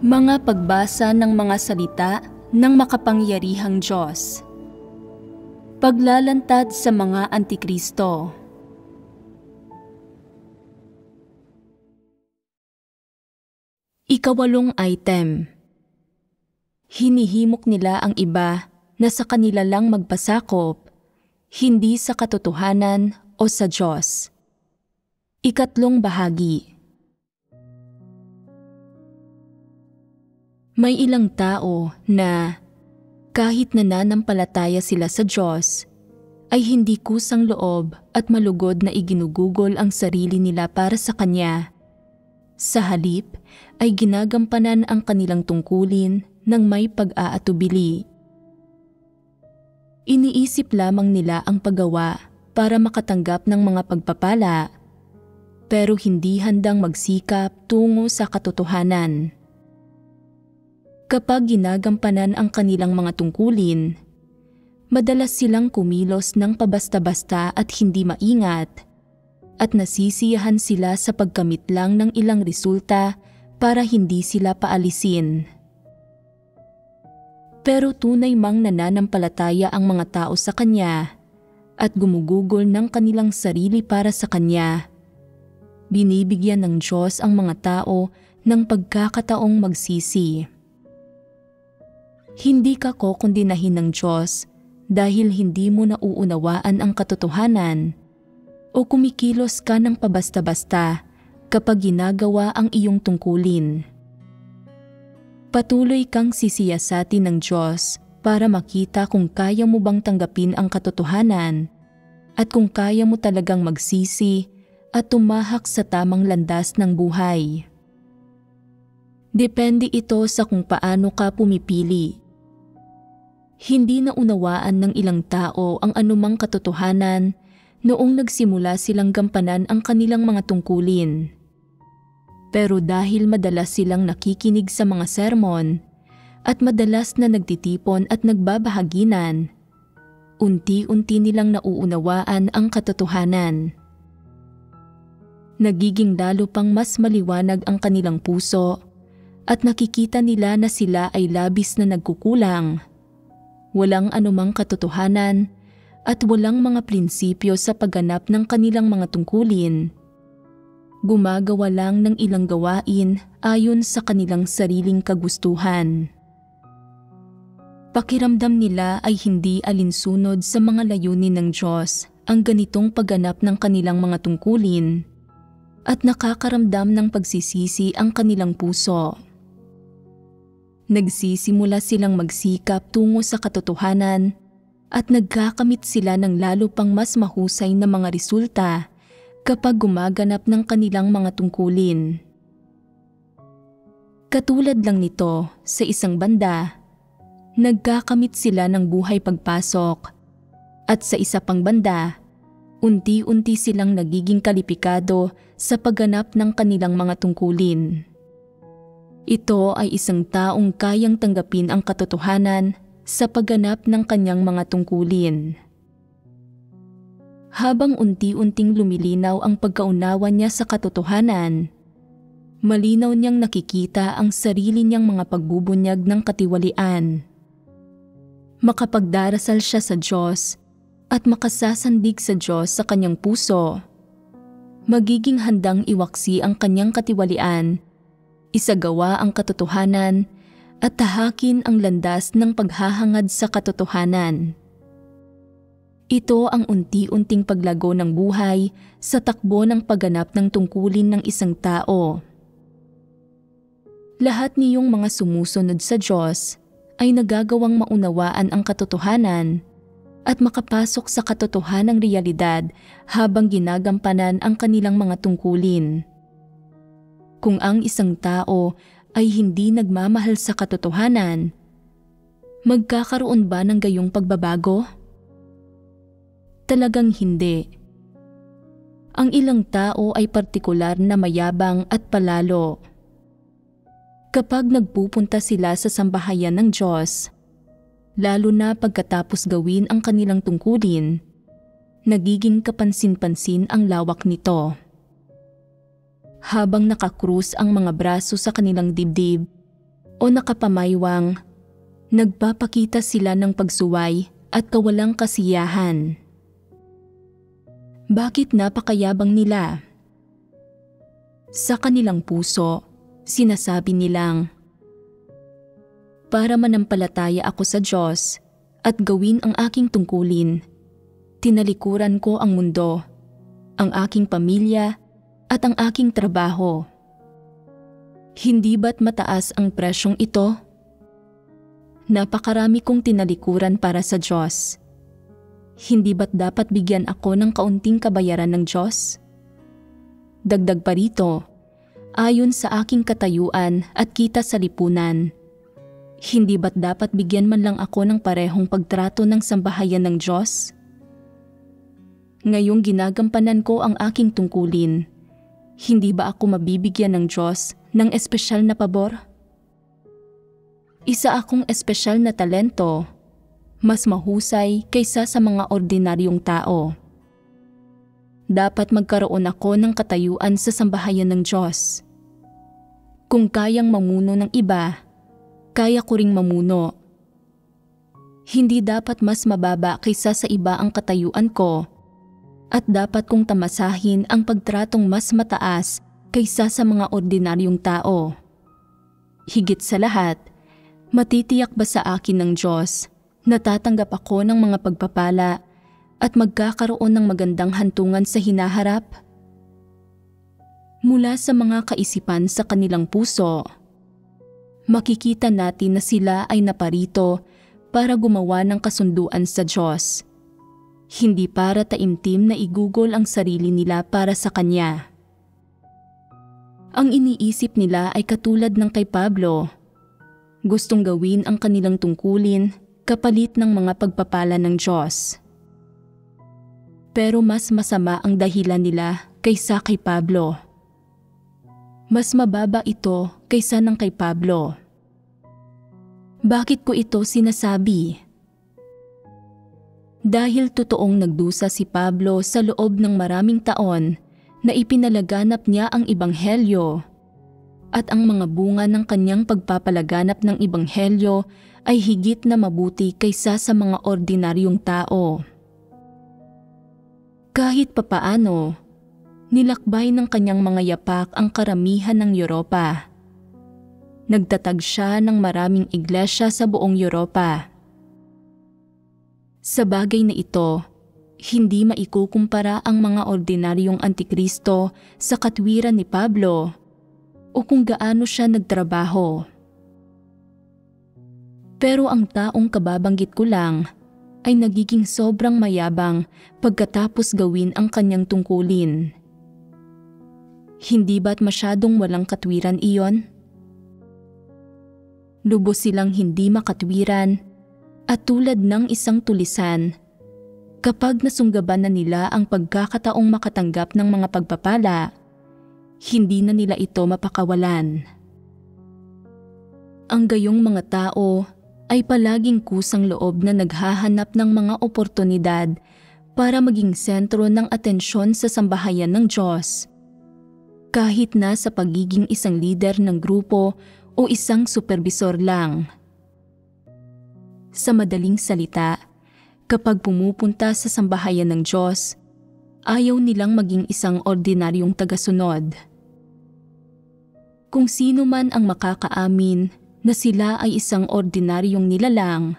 Mga pagbasa ng mga salita ng makapangyarihang Diyos. Paglalantad sa mga Antikristo. Ikawalong item. Hinihimok nila ang iba na sa kanila lang magpasakop, hindi sa katotohanan o sa Diyos. Ikatlong bahagi. May ilang tao na, kahit nananampalataya sila sa Diyos, ay hindi kusang loob at malugod na iginugugol ang sarili nila para sa Kanya. Sa halip ay ginagampanan ang kanilang tungkulin ng may pag-aatubili. Iniisip lamang nila ang paggawa para makatanggap ng mga pagpapala, pero hindi handang magsikap tungo sa katotohanan. Kapag ginagampanan ang kanilang mga tungkulin, madalas silang kumilos ng pabasta-basta at hindi maingat, at nasisiyahan sila sa pagkamit lang ng ilang resulta para hindi sila paalisin. Pero tunay mang nananampalataya ang mga tao sa Kanya at gumugugol ng kanilang sarili para sa Kanya. Binibigyan ng Diyos ang mga tao ng pagkakataong magsisi. Hindi ka kokondinahin ng Diyos dahil hindi mo nauunawaan ang katotohanan o kumikilos ka ng pabasta-basta kapag ginagawa ang iyong tungkulin. Patuloy kang sisiyasatin ng Diyos para makita kung kaya mo bang tanggapin ang katotohanan at kung kaya mo talagang magsisi at tumahak sa tamang landas ng buhay. Depende ito sa kung paano ka pumipili. Hindi naunawaan ng ilang tao ang anumang katotohanan noong nagsimula silang gampanan ang kanilang mga tungkulin. Pero dahil madalas silang nakikinig sa mga sermon at madalas na nagtitipon at nagbabahaginan, unti-unti nilang nauunawaan ang katotohanan. Nagiging lalo pang mas maliwanag ang kanilang puso at nakikita nila na sila ay labis na nagkukulang. Walang anumang katotohanan at walang mga prinsipyo sa pagganap ng kanilang mga tungkulin. Gumagawa lang ng ilang gawain ayon sa kanilang sariling kagustuhan. Pakiramdam nila ay hindi alinsunod sa mga layunin ng Diyos ang ganitong pagganap ng kanilang mga tungkulin at nakakaramdam ng pagsisisi ang kanilang puso. Nagsisimula silang magsikap tungo sa katotohanan at nagkakamit sila ng lalo pang mas mahusay na mga resulta kapag gumaganap ng kanilang mga tungkulin. Katulad lang nito, sa isang banda, nagkakamit sila ng buhay pagpasok at sa isa pang banda, unti-unti silang nagiging kalipikado sa pagganap ng kanilang mga tungkulin. Ito ay isang taong kayang tanggapin ang katotohanan sa pagganap ng kanyang mga tungkulin. Habang unti-unting lumilinaw ang pagkaunawa niya sa katotohanan, malinaw niyang nakikita ang sarili niyang mga pagbubunyag ng katiwalian. Makapagdarasal siya sa Diyos at makasasandig sa Diyos sa kanyang puso. Magiging handang iwaksi ang kanyang katiwalian, isagawa ang katotohanan at tahakin ang landas ng paghahangad sa katotohanan. Ito ang unti-unting paglago ng buhay sa takbo ng pagganap ng tungkulin ng isang tao. Lahat niyong mga sumusunod sa Diyos ay nagagawang maunawaan ang katotohanan at makapasok sa katotohanang realidad habang ginagampanan ang kanilang mga tungkulin. Kung ang isang tao ay hindi nagmamahal sa katotohanan, magkakaroon ba ng gayong pagbabago? Talagang hindi. Ang ilang tao ay partikular na mayabang at palalo. Kapag nagpupunta sila sa sambahayan ng Diyos, lalo na pagkatapos gawin ang kanilang tungkulin, nagiging kapansin-pansin ang lawak nito. Habang nakakrus ang mga braso sa kanilang dibdib, o nakapamaywang, nagpapakita sila ng pagsuway at kawalang kasiyahan. Bakit napakayabang nila? Sa kanilang puso, sinasabi nilang, para manampalataya ako sa Diyos at gawin ang aking tungkulin, tinalikuran ko ang mundo, ang aking pamilya at ang aking trabaho. Hindi ba't mataas ang presyong ito? Napakarami kong tinalikuran para sa Diyos. Hindi ba't dapat bigyan ako ng kaunting kabayaran ng Diyos? Dagdag pa rito, ayon sa aking katayuan at kita sa lipunan, hindi ba't dapat bigyan man lang ako ng parehong pagtrato ng sambahayan ng Diyos? Ngayong ginagampanan ko ang aking tungkulin, hindi ba ako mabibigyan ng Diyos ng espesyal na pabor? Isa akong espesyal na talento, mas mahusay kaysa sa mga ordinaryong tao. Dapat magkaroon ako ng katayuan sa sambahayan ng Diyos. Kung kayang mamuno ng iba, kaya ko ring mamuno. Hindi dapat mas mababa kaysa sa iba ang katayuan ko, at dapat kong tamasahin ang pagtratong mas mataas kaysa sa mga ordinaryong tao. Higit sa lahat, matitiyak ba sa akin ng Diyos na tatanggap ako ng mga pagpapala at magkakaroon ng magandang hantungan sa hinaharap? Mula sa mga kaisipan sa kanilang puso, makikita natin na sila ay naparito para gumawa ng kasunduan sa Diyos, hindi para taimtim na igugol ang sarili nila para sa Kanya. Ang iniisip nila ay katulad ng kay Pablo. Gustong gawin ang kanilang tungkulin kapalit ng mga pagpapala ng Diyos. Pero mas masama ang dahilan nila kaysa kay Pablo. Mas mababa ito kaysa ng kay Pablo. Bakit ko ito sinasabi? Dahil totoong nagdusa si Pablo sa loob ng maraming taon na ipinalaganap niya ang Ebanghelyo, at ang mga bunga ng kanyang pagpapalaganap ng Ebanghelyo ay higit na mabuti kaysa sa mga ordinaryong tao. Kahit papaano, nilakbay ng kanyang mga yapak ang karamihan ng Europa. Nagtatag siya ng maraming iglesia sa buong Europa. Sa bagay na ito, hindi maikukumpara ang mga ordinaryong antikristo sa katwiran ni Pablo o kung gaano siya nagtrabaho. Pero ang taong kababanggit ko lang ay nagiging sobrang mayabang pagkatapos gawin ang kanyang tungkulin. Hindi ba't masyadong walang katwiran iyon? Lubos silang hindi makatwiran at tulad ng isang tulisan, kapag nasunggaban na nila ang pagkakataong makatanggap ng mga pagpapala, hindi na nila ito mapakawalan. Ang gayong mga tao ay palaging kusang loob na naghahanap ng mga oportunidad para maging sentro ng atensyon sa sambahayan ng Diyos, kahit na sa pagiging isang leader ng grupo o isang supervisor lang. Sa madaling salita, kapag pumupunta sa sambahayan ng Diyos, ayaw nilang maging isang ordinaryong tagasunod. Kung sino man ang makakaamin na sila ay isang ordinaryong nilalang,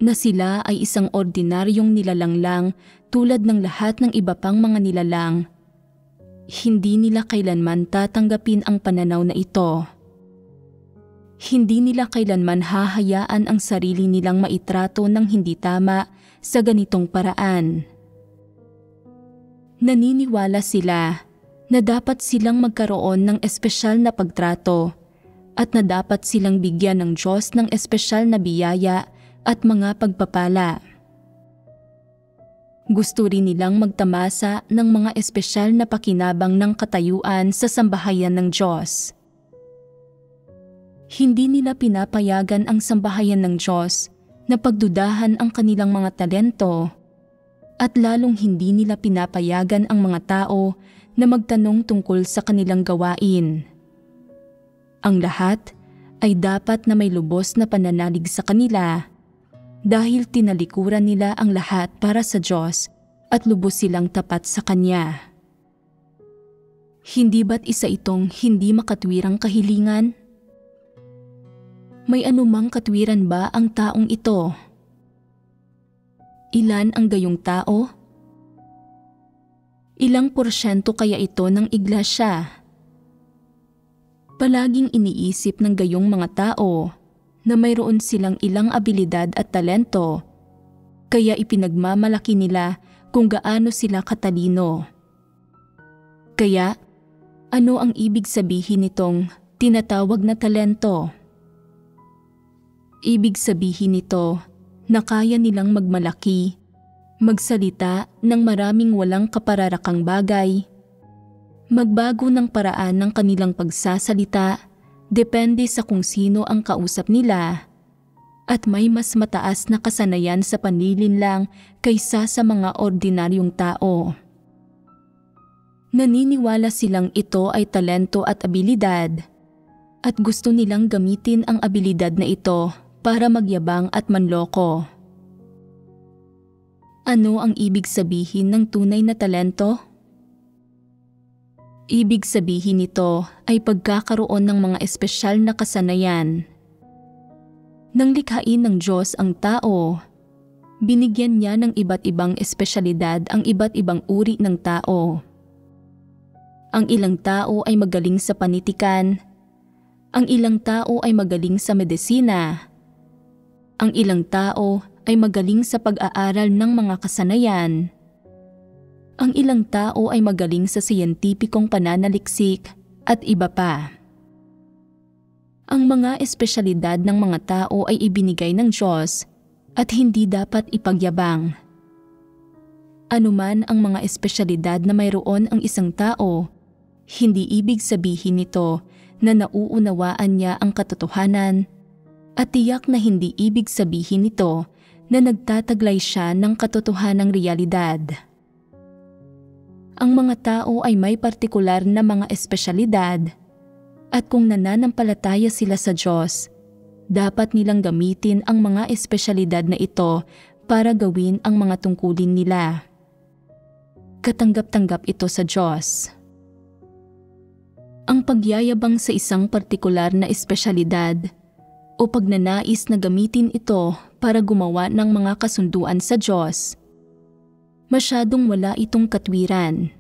na sila ay isang ordinaryong nilalang lang tulad ng lahat ng iba pang mga nilalang, hindi nila kailanman tatanggapin ang pananaw na ito. Hindi nila kailanman hahayaan ang sarili nilang maitrato ng hindi tama sa ganitong paraan. Naniniwala sila na dapat silang magkaroon ng espesyal na pagtrato at na dapat silang bigyan ng Diyos ng espesyal na biyaya at mga pagpapala. Gusto rin nilang magtamasa ng mga espesyal na pakinabang ng katayuan sa sambahayan ng Diyos. Hindi nila pinapayagan ang sambahayan ng Diyos na pagdudahan ang kanilang mga talento, at lalong hindi nila pinapayagan ang mga tao na magtanong tungkol sa kanilang gawain. Ang lahat ay dapat na may lubos na pananalig sa kanila dahil tinalikuran nila ang lahat para sa Diyos at lubos silang tapat sa Kanya. Hindi ba't isa itong hindi makatwirang kahilingan? May anumang katwiran ba ang taong ito? Ilan ang gayong tao? Ilang porsyento kaya ito ng iglesia? Palaging iniisip ng gayong mga tao na mayroon silang ilang abilidad at talento, kaya ipinagmamalaki nila kung gaano sila katalino. Kaya, ano ang ibig sabihin nitong tinatawag na talento? Ibig sabihin nito na kaya nilang magmalaki, magsalita ng maraming walang kapararakang bagay, magbago ng paraan ng kanilang pagsasalita depende sa kung sino ang kausap nila, at may mas mataas na kasanayan sa panlilinlang kaysa sa mga ordinaryong tao. Naniniwala silang ito ay talento at abilidad, at gusto nilang gamitin ang abilidad na ito para magyabang at manloko. Ano ang ibig sabihin ng tunay na talento? Ibig sabihin nito ay pagkakaroon ng mga espesyal na kasanayan. Nang likhain ng Diyos ang tao, binigyan niya ng iba't ibang espesyalidad ang iba't ibang uri ng tao. Ang ilang tao ay magaling sa panitikan, ang ilang tao ay magaling sa medisina, ang ilang tao ay magaling sa pag-aaral ng mga kasanayan, ang ilang tao ay magaling sa siyentipikong pananaliksik at iba pa. Ang mga espesyalidad ng mga tao ay ibinigay ng Diyos at hindi dapat ipagyabang. Anuman ang mga espesyalidad na mayroon ang isang tao, hindi ibig sabihin nito na nauunawaan niya ang katotohanan, at tiyak na hindi ibig sabihin nito na nagtataglay siya ng katotohanang realidad. Ang mga tao ay may partikular na mga espesyalidad, at kung nananampalataya sila sa Diyos, dapat nilang gamitin ang mga espesyalidad na ito para gawin ang mga tungkulin nila. Katanggap-tanggap ito sa Diyos. Ang pagyayabang sa isang partikular na espesyalidad o pagnanais na gamitin ito para gumawa ng mga kasunduan sa Diyos, masyadong wala itong katwiran.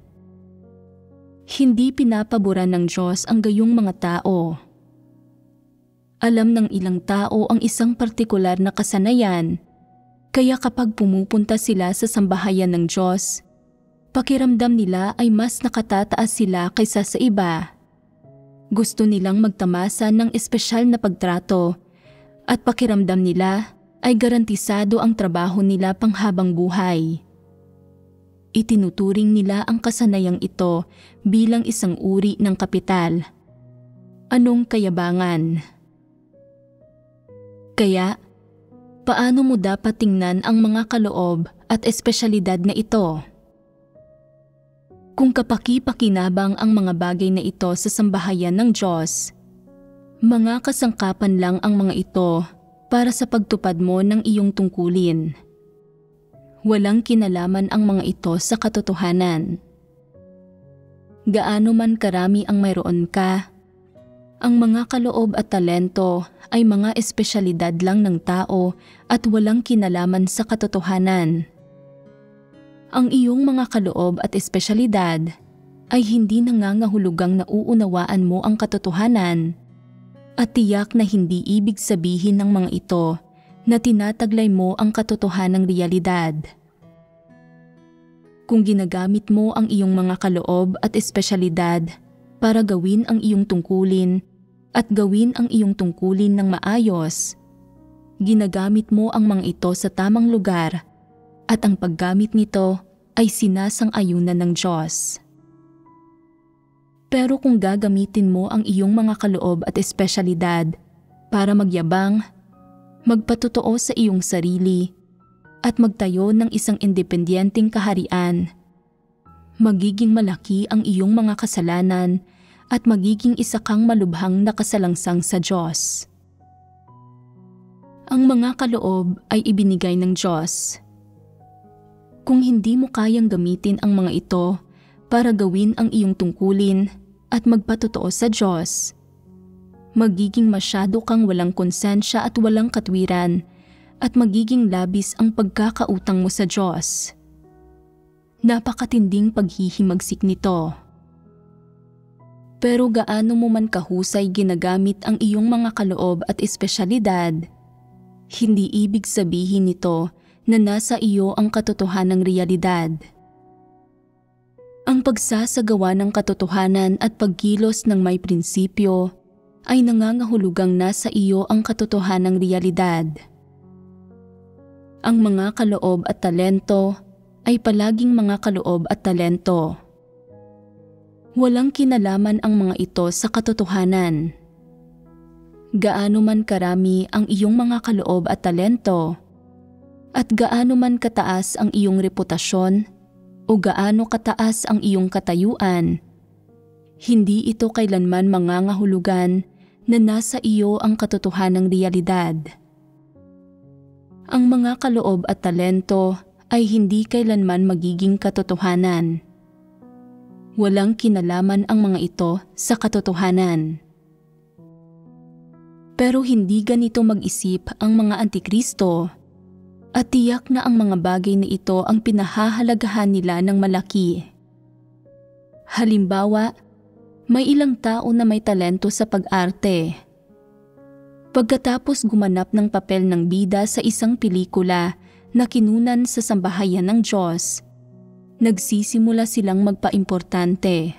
Hindi pinapaboran ng Diyos ang gayong mga tao. Alam ng ilang tao ang isang partikular na kasanayan, kaya kapag pumupunta sila sa sambahayan ng Diyos, pakiramdam nila ay mas nakatataas sila kaysa sa iba. Gusto nilang magtamasa ng espesyal na pagtrato, at pakiramdam nila ay garantisado ang trabaho nila panghabang buhay. Itinuturing nila ang kasanayang ito bilang isang uri ng kapital. Anong kayabangan? Kaya, paano mo dapat tingnan ang mga kaloob at espesyalidad na ito? Kung kapaki-pakinabang ang mga bagay na ito sa sambahayan ng Diyos, mga kasangkapan lang ang mga ito para sa pagtupad mo ng iyong tungkulin. Walang kinalaman ang mga ito sa katotohanan. Gaano man karami ang mayroon ka, ang mga kaloob at talento ay mga espesyalidad lang ng tao at walang kinalaman sa katotohanan. Ang iyong mga kaloob at espesyalidad ay hindi nangangahulugang nauunawaan mo ang katotohanan, at tiyak na hindi ibig sabihin ng mga ito na tinataglay mo ang katotohanang realidad. Kung ginagamit mo ang iyong mga kaloob at espesyalidad para gawin ang iyong tungkulin at gawin ang iyong tungkulin ng maayos, ginagamit mo ang mga ito sa tamang lugar, at ang paggamit nito ay sinasang-ayunan ng Diyos. Pero kung gagamitin mo ang iyong mga kaloob at espesyalidad para magyabang, magpatotoo sa iyong sarili, at magtayo ng isang independenteng kaharian, magiging malaki ang iyong mga kasalanan at magiging isa kang malubhang nakasalangsang sa Diyos. Ang mga kaloob ay ibinigay ng Diyos. Kung hindi mo kayang gamitin ang mga ito para gawin ang iyong tungkulin at magpatotoo sa Diyos, magiging masyado kang walang konsensya at walang katwiran at magiging labis ang pagkakautang mo sa Diyos. Napakatinding paghihimagsik nito. Pero gaano mo man kahusay ginagamit ang iyong mga kaloob at espesyalidad, hindi ibig sabihin nito na nasa iyo ang katotohanang realidad. Ang pagsasagawa ng katotohanan at pagkilos ng may prinsipyo ay nangangahulugang nasa iyo ang katotohanang realidad. Ang mga kaloob at talento ay palaging mga kaloob at talento. Walang kinalaman ang mga ito sa katotohanan. Gaano man karami ang iyong mga kaloob at talento, at gaano man kataas ang iyong reputasyon o gaano kataas ang iyong katayuan, hindi ito kailanman mangangahulugan na nasa iyo ang katotohanang realidad. Ang mga kaloob at talento ay hindi kailanman magiging katotohanan. Walang kinalaman ang mga ito sa katotohanan. Pero hindi ganito mag-isip ang mga antikristo at tiyak na ang mga bagay na ito ang pinahahalagahan nila ng malaki. Halimbawa, may ilang tao na may talento sa pag-arte. Pagkatapos gumanap ng papel ng bida sa isang pelikula na kinunan sa sambahayan ng Diyos, nagsisimula silang magpaimportante.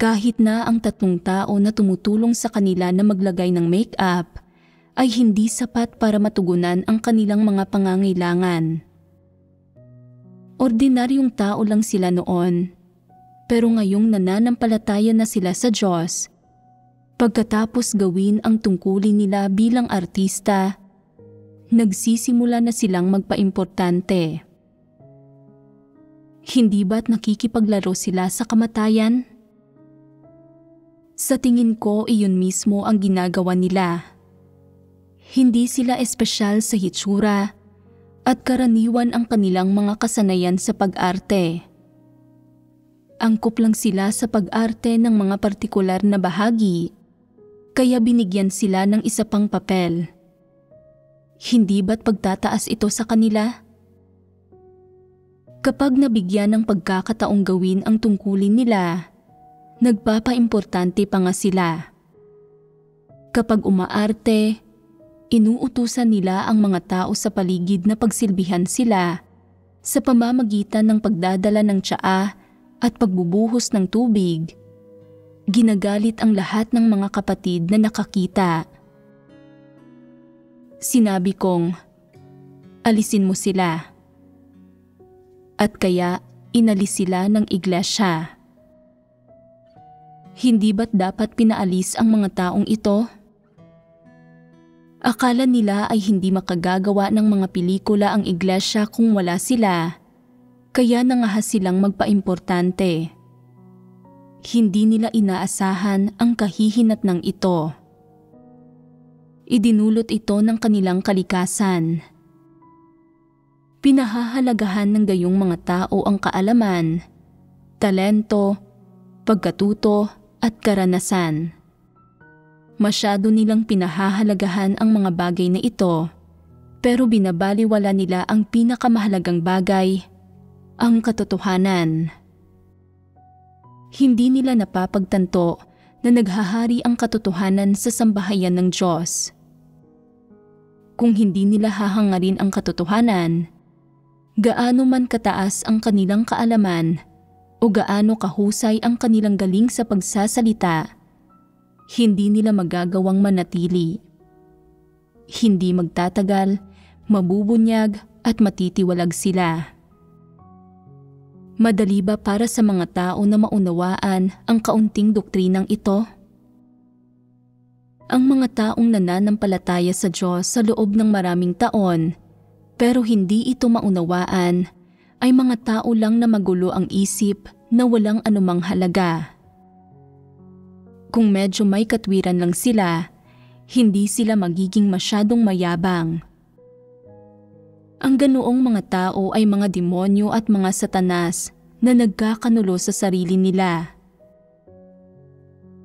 Kahit na ang 3 tao na tumutulong sa kanila na maglagay ng make-up ay hindi sapat para matugunan ang kanilang mga pangangailangan. Ordinaryong tao lang sila noon, pero ngayong nananampalataya na sila sa Diyos, pagkatapos gawin ang tungkulin nila bilang artista, nagsisimula na silang magpaimportante. Hindi ba't nakikipaglaro sila sa kamatayan? Sa tingin ko, iyon mismo ang ginagawa nila. Hindi sila espesyal sa hitsura at karaniwan ang kanilang mga kasanayan sa pag-arte. Angkop lang sila sa pag-arte ng mga partikular na bahagi, kaya binigyan sila ng isa pang papel. Hindi ba't pagtataas ito sa kanila? Kapag nabigyan ng pagkakataong gawin ang tungkulin nila, nagpapaimportante pa nga sila. Kapag umaarte, inuutusan nila ang mga tao sa paligid na pagsilbihan sila sa pamamagitan ng pagdadala ng tsaa at pagbubuhos ng tubig. Ginagalit ang lahat ng mga kapatid na nakakita. Sinabi kong, alisin mo sila. At kaya inalis sila ng iglesia. Hindi ba't dapat pinaalis ang mga taong ito? Akala nila ay hindi makagagawa ng mga pelikula ang iglesia kung wala sila, kaya nangahas silang magpaimportante. Hindi nila inaasahan ang kahihinatnang ito. Idinulot ito ng kanilang kalikasan. Pinahahalagahan ng gayong mga tao ang kaalaman, talento, pagkatuto at karanasan. Masyado nilang pinahahalagahan ang mga bagay na ito, pero binabaliwala nila ang pinakamahalagang bagay, ang katotohanan. Hindi nila napapagtanto na naghahari ang katotohanan sa sambahayan ng Diyos. Kung hindi nila hahangarin ang katotohanan, gaano man kataas ang kanilang kaalaman o gaano kahusay ang kanilang galing sa pagsasalita, hindi nila magagawang manatili. Hindi magtatagal, mabubunyag at matitiwalag sila. Madali ba para sa mga tao na maunawaan ang kaunting doktrinang ito? Ang mga taong nananampalataya sa Diyos sa loob ng maraming taon, pero hindi ito maunawaan, ay mga tao lang na magulo ang isip na walang anumang halaga. Kung medyo may katwiran lang sila, Hindi sila magiging masyadong mayabang. Ang ganoong mga tao ay mga demonyo at mga satanas na nagkakanulo sa sarili nila.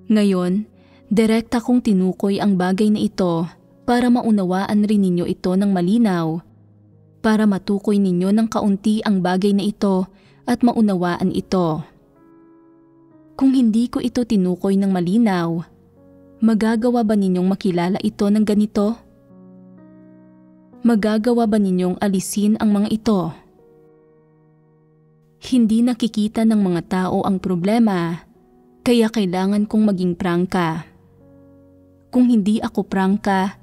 Ngayon, direkta kong tinukoy ang bagay na ito para maunawaan rin ninyo ito ng malinaw, para matukoy ninyo ng kaunti ang bagay na ito at maunawaan ito. Kung hindi ko ito tinukoy ng malinaw, magagawa ba ninyong makilala ito ng ganito? Magagawa ba ninyong alisin ang mga ito? Hindi nakikita ng mga tao ang problema, kaya kailangan kong maging prangka. Kung hindi ako prangka,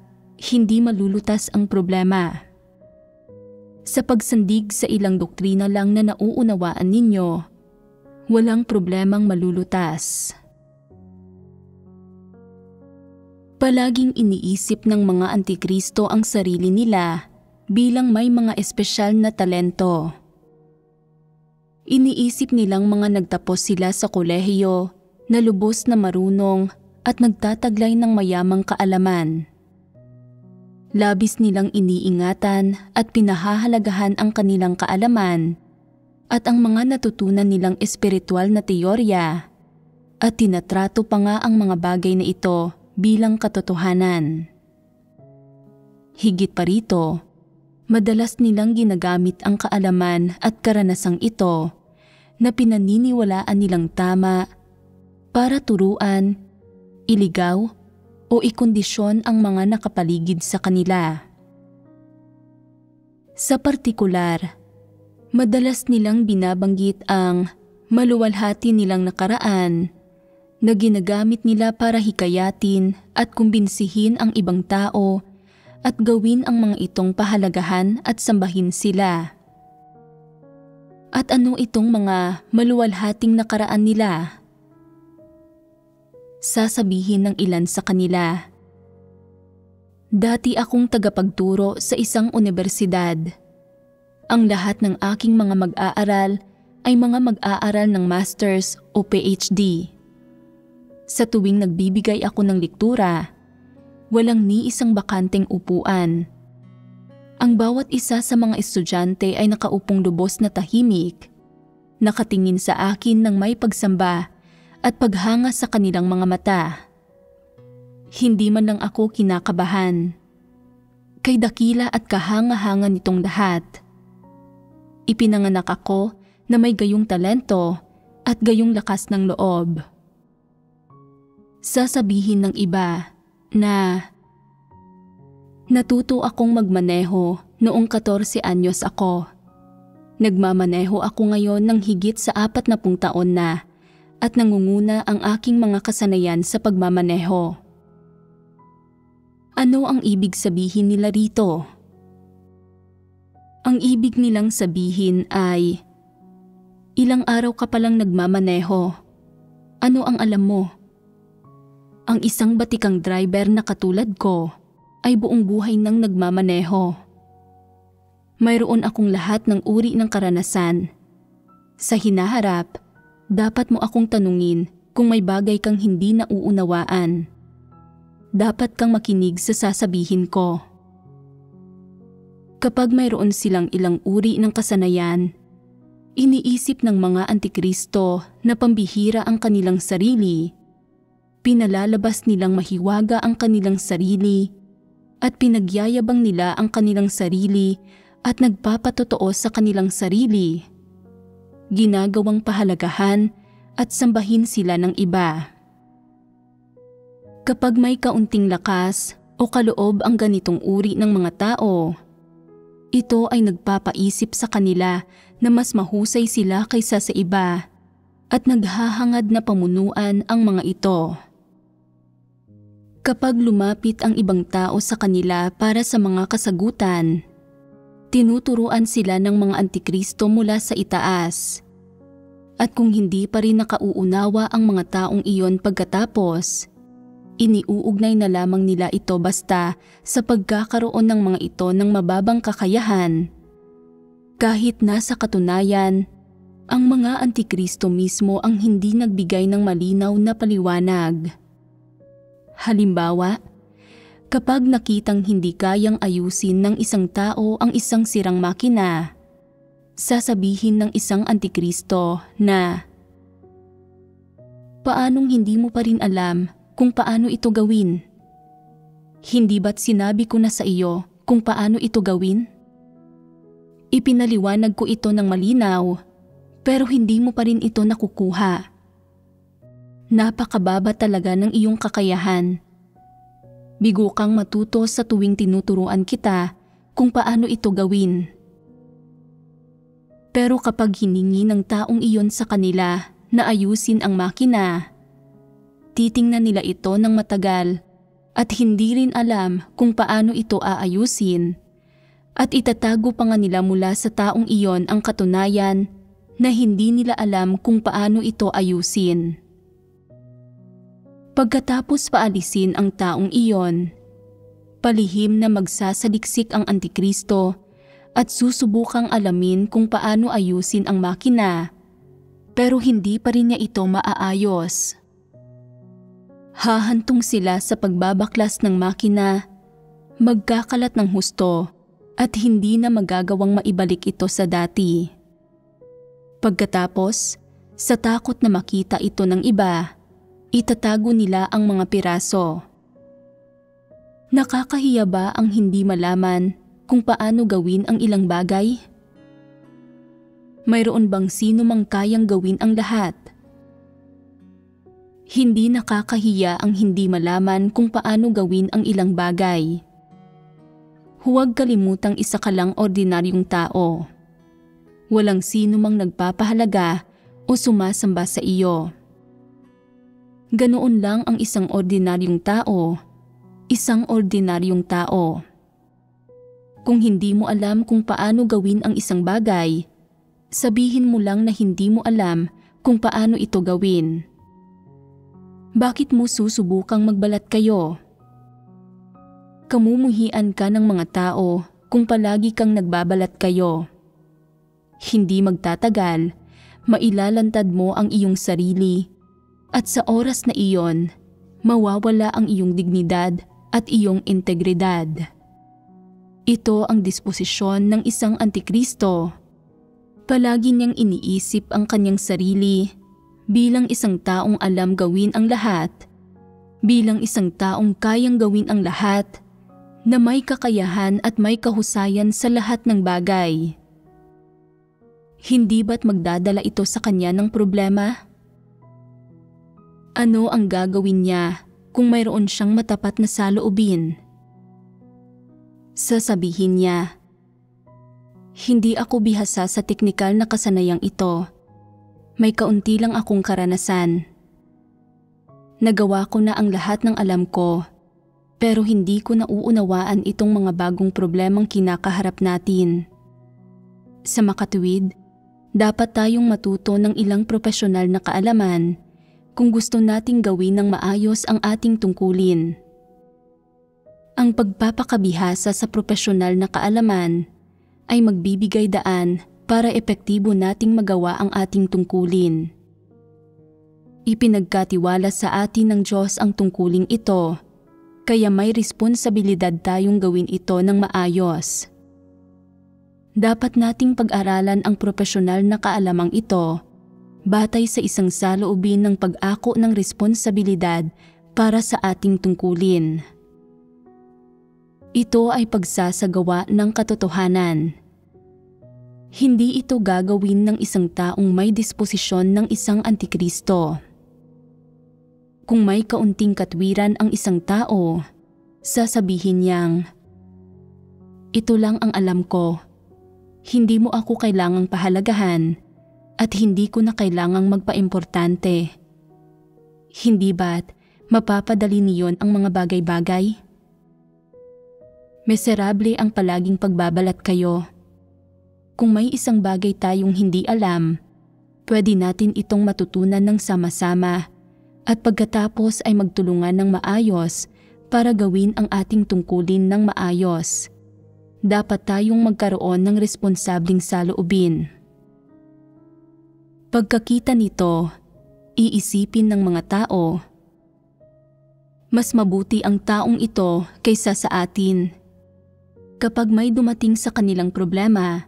hindi malulutas ang problema. Sa pagsandig sa ilang doktrina lang na nauunawaan ninyo, walang problemang malulutas. Palaging iniisip ng mga antikristo ang sarili nila bilang may mga espesyal na talento. Iniisip nilang mga nagtapos sila sa kolehiyo na lubos na marunong at nagtataglay ng mayamang kaalaman. Labis nilang iniingatan at pinahahalagahan ang kanilang kaalaman at ang mga natutunan nilang espiritual na teorya, at tinatrato pa nga ang mga bagay na ito bilang katotohanan. Higit pa rito, madalas nilang ginagamit ang kaalaman at karanasang ito na pinaniniwalaan nilang tama para turuan, iligaw o ikondisyon ang mga nakapaligid sa kanila. Sa partikular, madalas nilang binabanggit ang maluwalhati nilang nakaraan na ginagamit nila para hikayatin at kumbinsihin ang ibang tao at gawin ang mga itong pahalagahan at sambahin sila. At ano itong mga maluwalhating nakaraan nila? Sasabihin ng ilan sa kanila, "Dati akong tagapagturo sa isang universidad. Ang lahat ng aking mga mag-aaral ay mga mag-aaral ng masters o PhD. Sa tuwing nagbibigay ako ng lektura, walang ni isang bakanteng upuan. Ang bawat isa sa mga estudyante ay nakaupong lubos na tahimik, nakatingin sa akin ng may pagsamba at paghanga sa kanilang mga mata. Hindi man lang ako kinakabahan. Kay dakila at kahanga-hanga nitong lahat. Ipinanganak ako na may gayong talento at gayong lakas ng loob." Sasabihin ng iba na natuto akong magmaneho noong 14 anyos ako. Nagmamaneho ako ngayon ng higit sa 40 taon na at nangunguna ang aking mga kasanayan sa pagmamaneho. Ano ang ibig sabihin nila rito? Ang ibig nilang sabihin ay, ilang araw ka palang nagmamaneho. Ano ang alam mo? Ang isang batikang driver na katulad ko ay buong buhay nang nagmamaneho. Mayroon akong lahat ng uri ng karanasan. Sa hinaharap, dapat mo akong tanungin kung may bagay kang hindi nauunawaan. Dapat kang makinig sa sasabihin ko. Kapag mayroon silang ilang uri ng kasanayan, iniisip ng mga antikristo na pambihira ang kanilang sarili. Pinalalabas nilang mahiwaga ang kanilang sarili at pinagyayabang nila ang kanilang sarili at nagpapatotoo sa kanilang sarili. Ginagawang pahalagahan at sambahin sila ng iba. Kapag may kaunting lakas o kaloob ang ganitong uri ng mga tao, ito ay nagpapaisip sa kanila na mas mahusay sila kaysa sa iba at naghahangad na pamunuan ang mga ito. Kapag lumapit ang ibang tao sa kanila para sa mga kasagutan, tinuturuan sila ng mga antikristo mula sa itaas. At kung hindi pa rin nakauunawa ang mga taong iyon pagkatapos, iniuugnay na lamang nila ito basta sa pagkakaroon ng mga ito ng mababang kakayahan. Kahit nasa katunayan, ang mga antikristo mismo ang hindi nagbigay ng malinaw na paliwanag. Halimbawa, Kapag nakitang hindi kayang ayusin ng isang tao ang isang sirang makina, sasabihin ng isang antikristo na, "Paanong hindi mo pa rin alam kung paano ito gawin? Hindi ba't sinabi ko na sa iyo kung paano ito gawin? Ipinaliwanag ko ito ng malinaw, pero hindi mo pa rin ito nakukuha. Napakababa talaga ng iyong kakayahan. Bigo kang matuto sa tuwing tinuturuan kita kung paano ito gawin." Pero kapag hiningi ng taong iyon sa kanila na ayusin ang makina, titingnan nila ito ng matagal at hindi rin alam kung paano ito aayusin, at itatago pa nga nila mula sa taong iyon ang katunayan na hindi nila alam kung paano ito ayusin. Pagkatapos paalisin ang taong iyon, palihim na magsasaliksik ang antikristo at susubukang alamin kung paano ayusin ang makina, pero hindi pa rin niya ito maaayos. Hahantong sila sa pagbabaklas ng makina, magkakalat ng husto at hindi na magagawang maibalik ito sa dati. Pagkatapos, sa takot na makita ito ng iba, itatago nila ang mga piraso. Nakakahiya ba ang hindi malaman kung paano gawin ang ilang bagay? Mayroon bang sino mang kayang gawin ang lahat? Hindi nakakahiya ang hindi malaman kung paano gawin ang ilang bagay. Huwag kalimutang isa ka lang ordinaryong tao. Walang sino mang nagpapahalaga o sumasamba sa iyo. Ganoon lang ang isang ordinaryong tao, isang ordinaryong tao. Kung hindi mo alam kung paano gawin ang isang bagay, sabihin mo lang na hindi mo alam kung paano ito gawin. Bakit mo susubukang magbalat kayo? Kamumuhian ka ng mga tao kung palagi kang nagbabalat kayo. Hindi magtatagal, mailalantad mo ang iyong sarili, at sa oras na iyon, mawawala ang iyong dignidad at iyong integridad. Ito ang disposisyon ng isang antikristo. Palagi niyang iniisip ang kanyang sarili bilang isang taong alam gawin ang lahat, bilang isang taong kayang gawin ang lahat, na may kakayahan at may kahusayan sa lahat ng bagay. Hindi ba't magdadala ito sa kanya ng problema? Ano ang gagawin niya kung mayroon siyang matapat na saloobin? Sasabihin niya, "Hindi ako bihasa sa teknikal na kasanayang ito. May kaunti lang akong karanasan. Nagawa ko na ang lahat ng alam ko, pero hindi ko nauunawaan itong mga bagong problemang kinakaharap natin." Sa makatuwid, dapat tayong matuto ng ilang profesional na kaalaman kung gusto nating gawin ng maayos ang ating tungkulin. Ang pagpapakabihasa sa profesional na kaalaman ay magbibigay daan para epektibo nating magawa ang ating tungkulin. Ipinagkatiwala sa atin ng Diyos ang tungkuling ito, kaya may responsibilidad tayong gawin ito ng maayos. Dapat nating pag-aralan ang profesional na kaalamang ito batay sa isang saloobin ng pag-ako ng responsibilidad para sa ating tungkulin. Ito ay pagsasagawa ng katotohanan. Hindi ito gagawin ng isang taong may disposisyon ng isang antikristo. Kung may kaunting katwiran ang isang tao, sasabihin niyang, "Ito lang ang alam ko. Hindi mo ako kailangang pahalagahan at hindi ko na kailangang magpaimportante." Hindi ba't mapapadali niyon ang mga bagay-bagay? Miserable ang palaging pagbabalat kayo. Kung may isang bagay tayong hindi alam, pwede natin itong matutunan ng sama-sama at pagkatapos ay magtulungan ng maayos para gawin ang ating tungkulin ng maayos. Dapat tayong magkaroon ng responsabling saloobin. Pagkakita nito, iisipin ng mga tao, Mas mabuti ang taong ito kaysa sa atin. Kapag may dumating sa kanilang problema,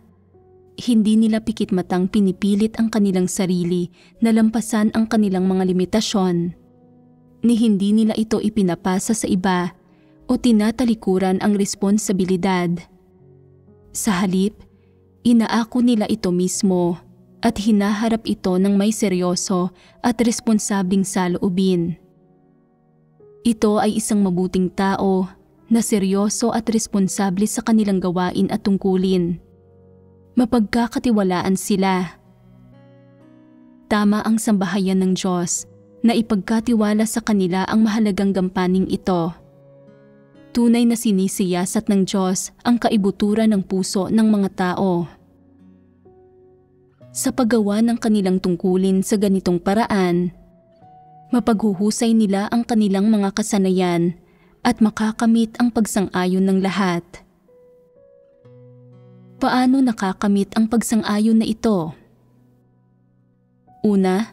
hindi nila pikit-matang pinipilit ang kanilang sarili na lampasan ang kanilang mga limitasyon, ni hindi nila ito ipinapasa sa iba o tinatalikuran ang responsibilidad. Sa halip, inaako nila ito mismo at hinaharap ito ng may seryoso at responsabling saloobin. Ito ay isang mabuting tao na seryoso at responsable sa kanilang gawain at tungkulin. Mapagkakatiwalaan sila. Tama ang sambahayan ng Diyos na ipagkatiwala sa kanila ang mahalagang gampaning ito. Tunay na sinisiyasat ng Diyos ang kaibuturan ng puso ng mga tao. Sa paggawa ng kanilang tungkulin sa ganitong paraan, mapaghuhusay nila ang kanilang mga kasanayan at makakamit ang pagsang-ayon ng lahat. Paano nakakamit ang pagsang-ayon na ito? Una,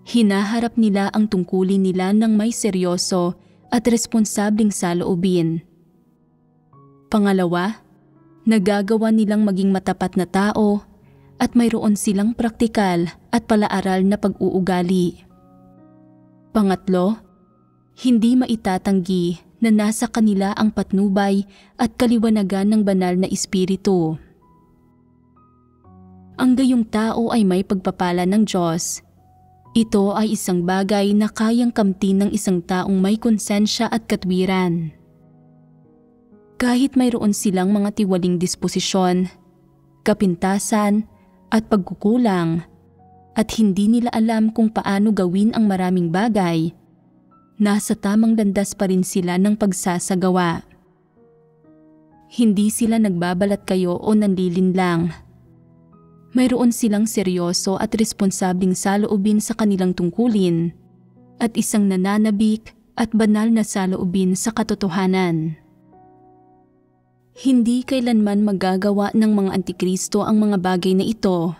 hinaharap nila ang tungkulin nila ng may seryoso at responsabling saloobin. Pangalawa, nagagawa nilang maging matapat na tao at mayroon silang praktikal at palaaral na pag-uugali. Pangatlo, hindi maitatanggi na nasa kanila ang patnubay at kaliwanagan ng banal na espiritu. Ang gayong tao ay may pagpapala ng Diyos. Ito ay isang bagay na kayang kamtin ng isang taong may konsensya at katwiran. Kahit mayroon silang mga tiwaling disposisyon, kapintasan at pagkukulang, at hindi nila alam kung paano gawin ang maraming bagay, nasa tamang landas pa rin sila ng pagsasagawa. Hindi sila nagbabalat kayo o nanlilinlang. Mayroon silang seryoso at responsableng saloobin sa kanilang tungkulin at isang nananabik at banal na saloobin sa katotohanan. Hindi kailanman magagawa ng mga antikristo ang mga bagay na ito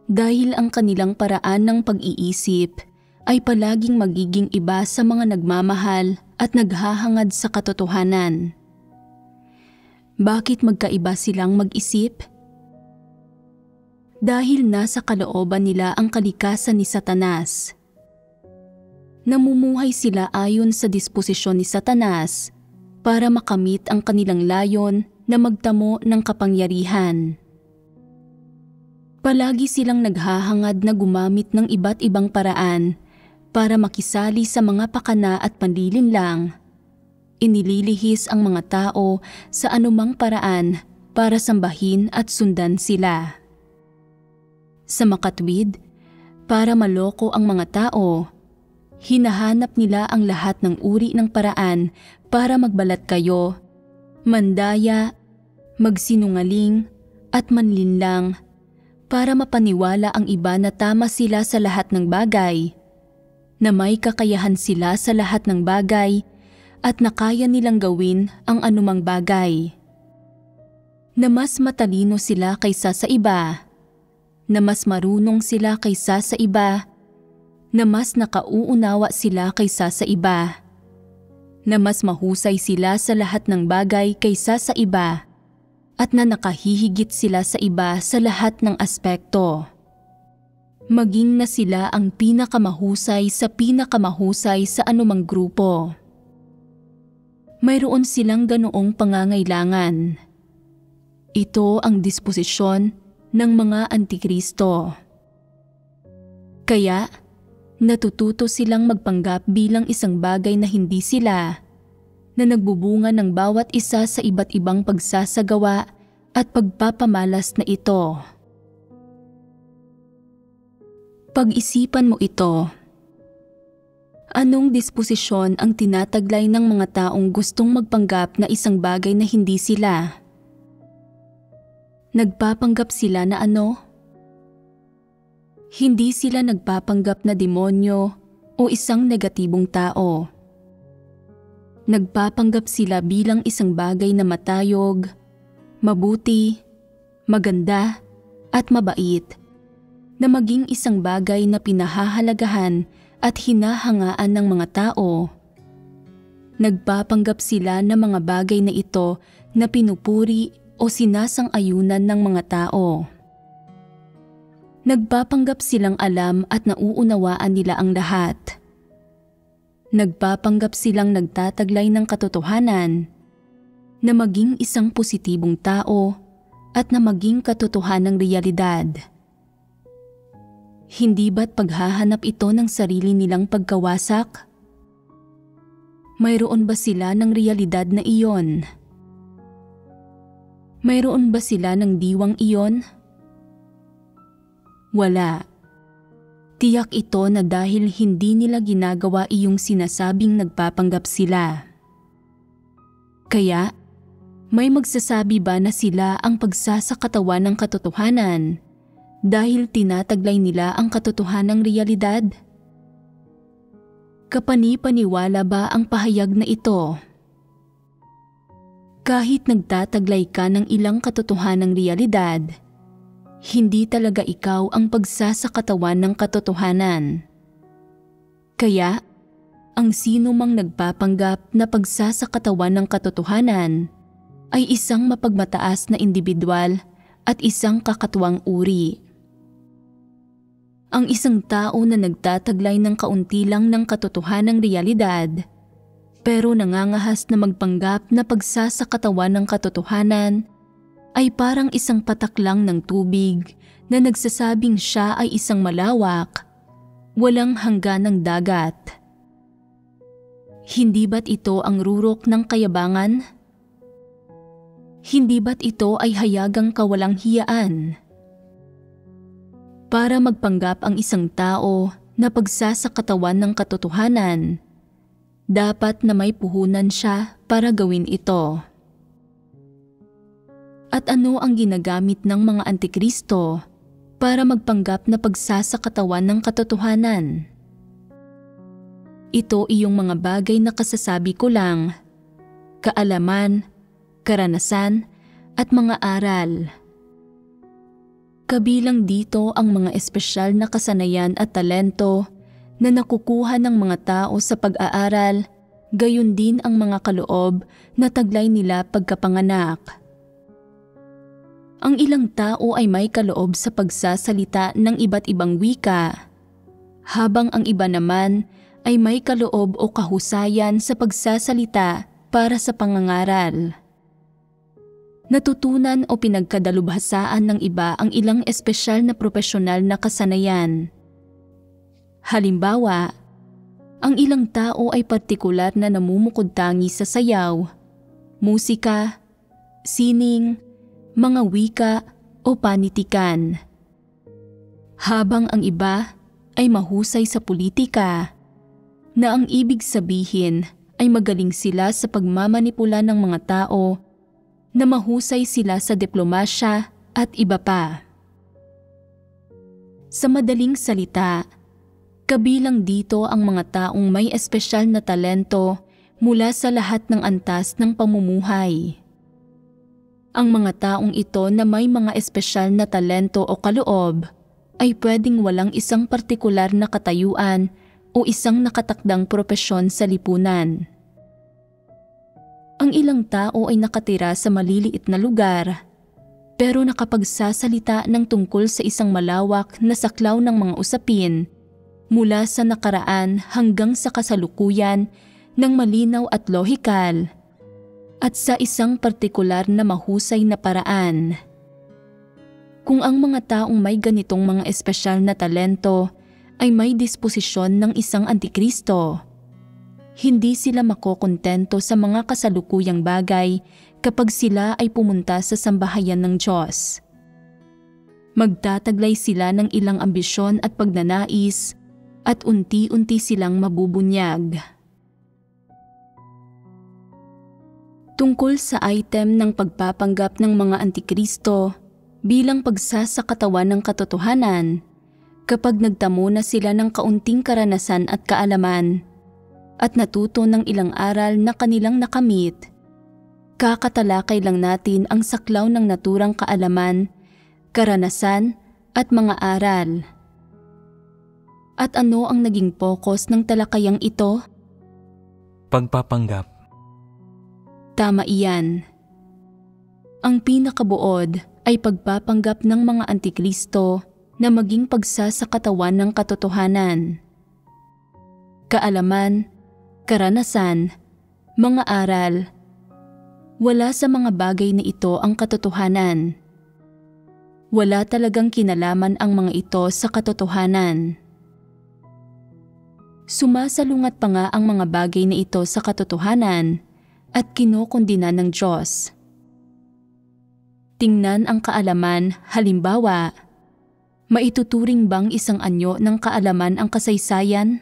dahil ang kanilang paraan ng pag-iisip ay palaging magiging iba sa mga nagmamahal at naghahangad sa katotohanan. Bakit magkaiba silang mag-isip? Dahil nasa kalooban nila ang kalikasan ni Satanas. Namumuhay sila ayon sa disposisyon ni Satanas para makamit ang kanilang layon na magtamo ng kapangyarihan. Palagi silang naghahangad na gumamit ng iba't ibang paraan para makisali sa mga pakana at panlilinlang. Inililihis ang mga tao sa anumang paraan para sambahin at sundan sila. Sa makatwid, para maloko ang mga tao, hinahanap nila ang lahat ng uri ng paraan para magbalat kayo, mandaya, magsinungaling at manlinlang para mapaniwala ang iba na tama sila sa lahat ng bagay, na may kakayahan sila sa lahat ng bagay at na kaya nilang gawin ang anumang bagay. Na mas matalino sila kaysa sa iba, na mas marunong sila kaysa sa iba, na mas nakauunawa sila kaysa sa iba, na mas mahusay sila sa lahat ng bagay kaysa sa iba, at na nakahihigit sila sa iba sa lahat ng aspekto. Maging na sila ang pinakamahusay sa anumang grupo. Mayroon silang ganoong pangangailangan. Ito ang disposisyon ng mga antikristo. Kaya, natututo silang magpanggap bilang isang bagay na hindi sila, na nagbubunga ng bawat isa sa iba't ibang pagsasagawa at pagpapamalas na ito. Pag-isipan mo ito. Anong disposisyon ang tinataglay ng mga taong gustong magpanggap na isang bagay na hindi sila? Nagpapanggap sila na ano? Hindi sila nagpapanggap na demonyo o isang negatibong tao. Nagpapanggap sila bilang isang bagay na matayog, mabuti, maganda, at mabait, na maging isang bagay na pinahahalagahan at hinahangaan ng mga tao. Nagpapanggap sila ng mga bagay na ito na pinupuri o sinasang-ayunan ng mga tao. Nagpapanggap silang alam at nauunawaan nila ang lahat. Nagpapanggap silang nagtataglay ng katotohanan, na maging isang positibong tao at na maging katotohanang realidad. Hindi ba't paghahanap ito ng sarili nilang pagkawasak? Mayroon ba sila ng realidad na iyon? Mayroon ba sila ng diwang iyon? Wala. Tiyak ito na dahil hindi nila ginagawa iyong sinasabing nagpapanggap sila. Kaya, may magsasabi ba na sila ang pagsasakatawan ng katotohanan dahil tinataglay nila ang katotohanang realidad? Kapani-paniwala ba ang pahayag na ito? Kahit nagtataglay ka ng ilang katotohanang realidad, hindi talaga ikaw ang pagsasakatawan ng katotohanan. Kaya, ang sino mang nagpapanggap na pagsasakatawan ng katotohanan ay isang mapagmataas na individual at isang kakatuwang uri. Ang isang tao na nagtataglay ng kaunti lang ng katotohanang realidad, pero nangangahas na magpanggap na pagsasakatawan ng katotohanan ay parang isang patak lang ng tubig na nagsasabing siya ay isang malawak, walang hangganang dagat. Hindi ba't ito ang rurok ng kayabangan? Hindi ba't ito ay hayagang kawalang hiyaan? Para magpanggap ang isang tao na pagsasakatawan ng katotohanan, dapat na may puhunan siya para gawin ito. At ano ang ginagamit ng mga antikristo para magpanggap na pagsasakatawan ng katotohanan? Ito iyong mga bagay na kasasabi ko lang, kaalaman, karanasan, at mga aral. Kabilang dito ang mga espesyal na kasanayan at talento na nakukuha ng mga tao sa pag-aaral, gayon din ang mga kaloob na taglay nila pagkapanganak. Ang ilang tao ay may kaloob sa pagsasalita ng iba't ibang wika, habang ang iba naman ay may kaloob o kahusayan sa pagsasalita para sa pangangaral. Natutunan o pinagkadalubhasaan ng iba ang ilang espesyal na propesyonal na kasanayan. Halimbawa, ang ilang tao ay partikular na namumukod-tangi sa sayaw, musika, sining, mga wika o panitikan. Habang ang iba ay mahusay sa politika, na ang ibig sabihin ay magaling sila sa pagmamanipula ng mga tao, na mahusay sila sa diplomasya at iba pa. Sa madaling salita, kabilang dito ang mga taong may espesyal na talento mula sa lahat ng antas ng pamumuhay. Ang mga taong ito na may mga espesyal na talento o kaloob ay pwedeng walang isang partikular na katayuan o isang nakatakdang propesyon sa lipunan. Ang ilang tao ay nakatira sa maliliit na lugar, pero nakapagsasalita ng tungkol sa isang malawak na saklaw ng mga usapin mula sa nakaraan hanggang sa kasalukuyan ng malinaw at lohikal at sa isang partikular na mahusay na paraan. Kung ang mga taong may ganitong mga espesyal na talento ay may disposisyon ng isang antikristo, hindi sila makokontento sa mga kasalukuyang bagay kapag sila ay pumunta sa sambahayan ng Diyos. Magtataglay sila ng ilang ambisyon at pagnanais at unti-unti silang mabubunyag. Tungkol sa item ng pagpapanggap ng mga antikristo bilang pagsasakatawan ng katotohanan, kapag nagtamo na sila ng kaunting karanasan at kaalaman at natuto ng ilang aral na kanilang nakamit, kakatalakay lang natin ang saklaw ng naturang kaalaman, karanasan at mga aral. At ano ang naging focus ng talakayang ito? Pagpapanggap. Tama iyan. Ang pinakabuod ay pagpapanggap ng mga Antikristo na maging pagsasakatawan ng katotohanan. Kaalaman, karanasan, mga aral. Wala sa mga bagay na ito ang katotohanan. Wala talagang kinalaman ang mga ito sa katotohanan. Sumasalungat pa nga ang mga bagay na ito sa katotohanan at kinokondina ng Diyos. Tingnan ang kaalaman, halimbawa, maituturing bang isang anyo ng kaalaman ang kasaysayan?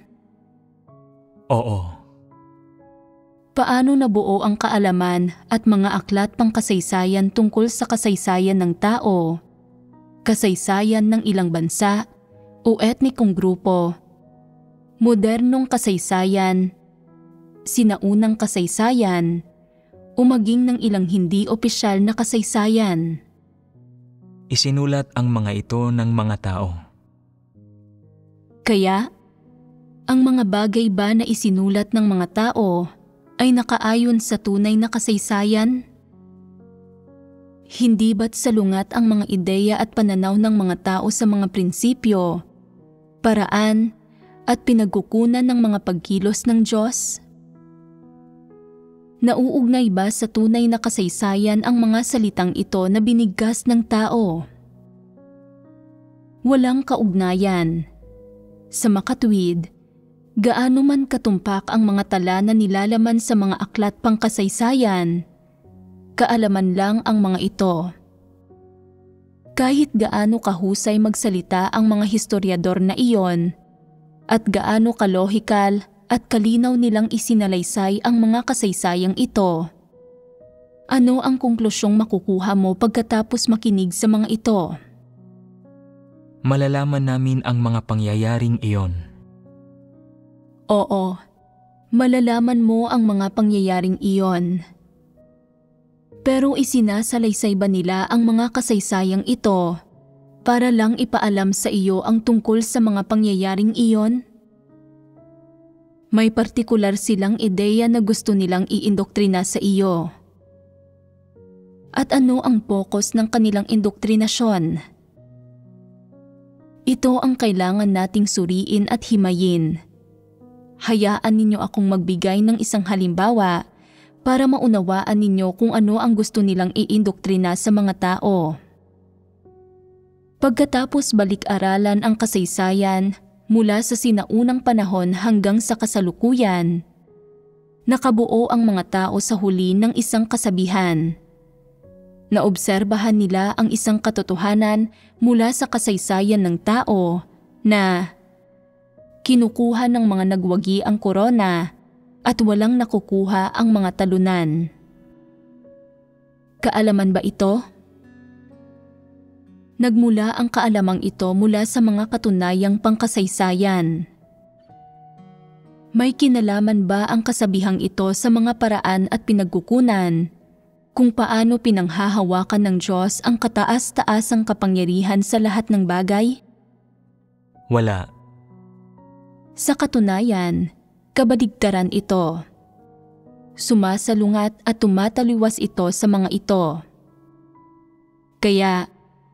Oo. Paano nabuo ang kaalaman at mga aklat pangkasaysayan tungkol sa kasaysayan ng tao, kasaysayan ng ilang bansa o etnikong grupo, modernong kasaysayan, sinaunang kasaysayan, o maging ng ilang hindi opisyal na kasaysayan? Isinulat ang mga ito ng mga tao. Kaya, ang mga bagay ba na isinulat ng mga tao ay nakaayon sa tunay na kasaysayan? Hindi ba't salungat ang mga ideya at pananaw ng mga tao sa mga prinsipyo, paraan, at pinagkukunan ng mga pagkilos ng Diyos? Nauugnay ba sa tunay na kasaysayan ang mga salitang ito na binigkas ng tao? Walang kaugnayan. Sa makatwid, gaano man katumpak ang mga tala na nilalaman sa mga aklat pangkasaysayan, kaalaman lang ang mga ito. Kahit gaano kahusay magsalita ang mga historiador na iyon, at gaano kalohikal at kalinaw nilang isinalaysay ang mga kasaysayang ito, ano ang konklusyong makukuha mo pagkatapos makinig sa mga ito? Malalaman namin ang mga pangyayaring iyon. Oo, malalaman mo ang mga pangyayaring iyon. Pero isinasalaysay ba nila ang mga kasaysayang ito para lang ipaalam sa iyo ang tungkol sa mga pangyayaring iyon? May partikular silang ideya na gusto nilang iindoktrina sa iyo. At ano ang focus ng kanilang indoktrinasyon? Ito ang kailangan nating suriin at himayin. Hayaan ninyo akong magbigay ng isang halimbawa para maunawaan ninyo kung ano ang gusto nilang iindoktrina sa mga tao. Pagkatapos balik-aralan ang kasaysayan mula sa sinaunang panahon hanggang sa kasalukuyan, nakabuo ang mga tao sa huli ng isang kasabihan. Naobserbahan nila ang isang katotohanan mula sa kasaysayan ng tao na kinukuha ng mga nagwagi ang korona at walang nakukuha ang mga talunan. Kaalaman ba ito? Nagmula ang kaalamang ito mula sa mga katunayang pangkasaysayan. May kinalaman ba ang kasabihang ito sa mga paraan at pinagkukunan kung paano pinanghahawakan ng Diyos ang kataas-taasang kapangyarihan sa lahat ng bagay? Wala. Sa katunayan, kabaligtaran ito. Sumasalungat at tumataliwas ito sa mga ito. Kaya,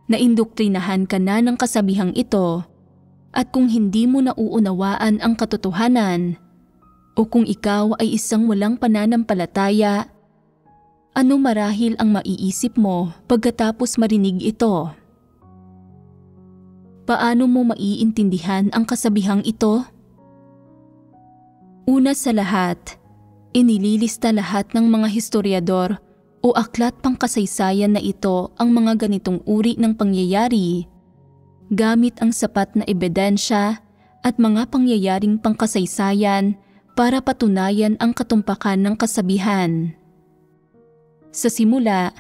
naindoktrinahan ka na ng kasabihang ito, at kung hindi mo nauunawaan ang katotohanan, o kung ikaw ay isang walang pananampalataya, ano marahil ang maiisip mo pagkatapos marinig ito? Paano mo maiintindihan ang kasabihang ito? Una sa lahat, inililista lahat ng mga historiador o aklat pangkasaysayan na ito ang mga ganitong uri ng pangyayari, gamit ang sapat na ebidensya at mga pangyayaring pangkasaysayan para patunayan ang katumpakan ng kasabihan. Sa simula,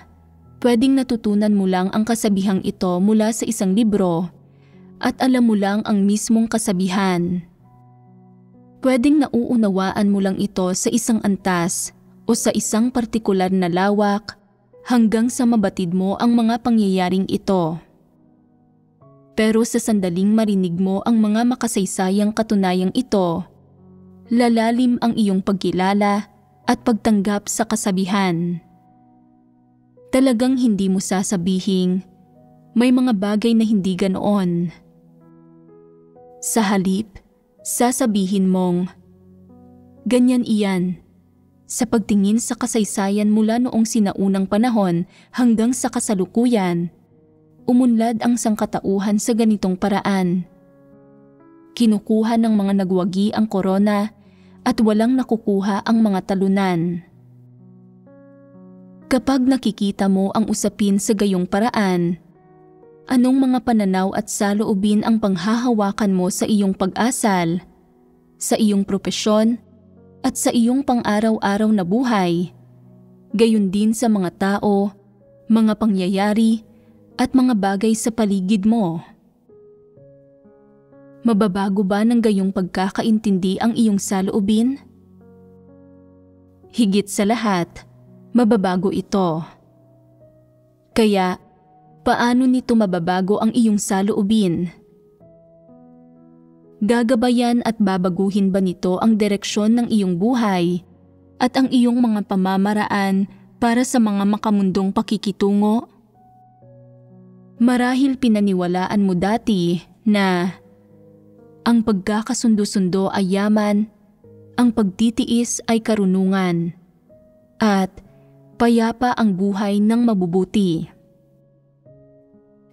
pwedeng natutunan mo lang ang kasabihang ito mula sa isang libro at alam mo lang ang mismong kasabihan. Pwedeng nauunawaan mo lang ito sa isang antas o sa isang partikular na lawak hanggang sa mabatid mo ang mga pangyayaring ito. Pero sa sandaling marinig mo ang mga makasaysayang katunayang ito, lalalim ang iyong pagkilala at pagtanggap sa kasabihan. Talagang hindi mo sasabihing may mga bagay na hindi ganoon. Sa halip, sasabihin mong, ganyan iyan, sa pagtingin sa kasaysayan mula noong sinaunang panahon hanggang sa kasalukuyan, umunlad ang sangkatauhan sa ganitong paraan. Kinukuha ng mga nagwagi ang korona at walang nakukuha ang mga talunan. Kapag nakikita mo ang usapin sa gayong paraan, anong mga pananaw at saloobin ang panghahawakan mo sa iyong pag-asal, sa iyong propesyon, at sa iyong pang-araw-araw na buhay, gayon din sa mga tao, mga pangyayari, at mga bagay sa paligid mo? Mababago ba ng gayong pagkakaintindi ang iyong saloobin? Higit sa lahat, mababago ito. Kaya, paano nito mababago ang iyong saloobin? Gagabayan at babaguhin ba nito ang direksyon ng iyong buhay at ang iyong mga pamamaraan para sa mga makamundong pakikitungo? Marahil pinaniwalaan mo dati na ang pagkakasundo-sundo ay yaman, ang pagtitiis ay karunungan, at payapa ang buhay ng mabubuti.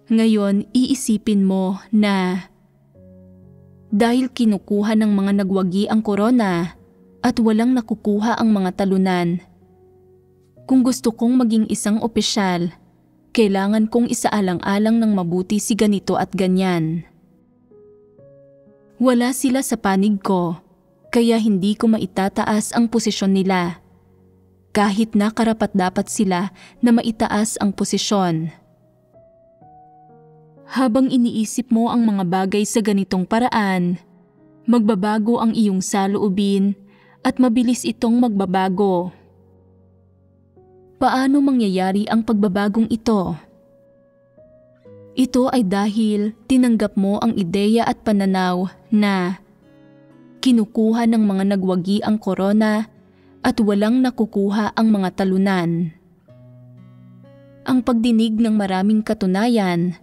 Ngayon, iisipin mo na dahil kinukuha ng mga nagwagi ang korona at walang nakukuha ang mga talunan, kung gusto kong maging isang opisyal, kailangan kong isaalang-alang ng mabuti si ganito at ganyan. Wala sila sa panig ko, kaya hindi ko maitataas ang posisyon nila, kahit na karapat-dapat sila na maitaas ang posisyon. Habang iniisip mo ang mga bagay sa ganitong paraan, magbabago ang iyong saloobin at mabilis itong magbabago. Paano mangyayari ang pagbabagong ito? Ito ay dahil tinanggap mo ang ideya at pananaw na kinukuha ng mga nagwagi ang korona at walang nakukuha ang mga talunan. Ang pagdinig ng maraming katunayan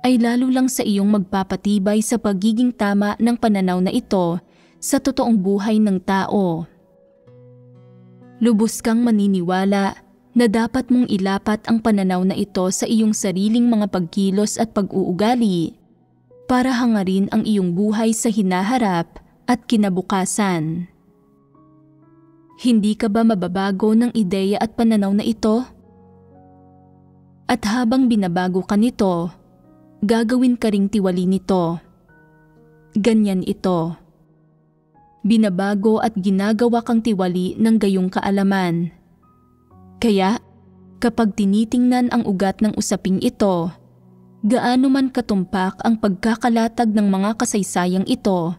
ay lalo lang sa iyong magpapatibay sa pagiging tama ng pananaw na ito sa totoong buhay ng tao. Lubos kang maniniwala na dapat mong ilapat ang pananaw na ito sa iyong sariling mga pagkilos at pag-uugali para hangarin ang iyong buhay sa hinaharap at kinabukasan. Hindi ka ba mababago ng ideya at pananaw na ito? At habang binabago ka nito, gagawin ka ring tiwali nito. Ganyan ito. Binabago at ginagawa kang tiwali ng gayong kaalaman. Kaya, kapag tinitingnan ang ugat ng usaping ito, gaano man katumpak ang pagkakalatag ng mga kasaysayang ito,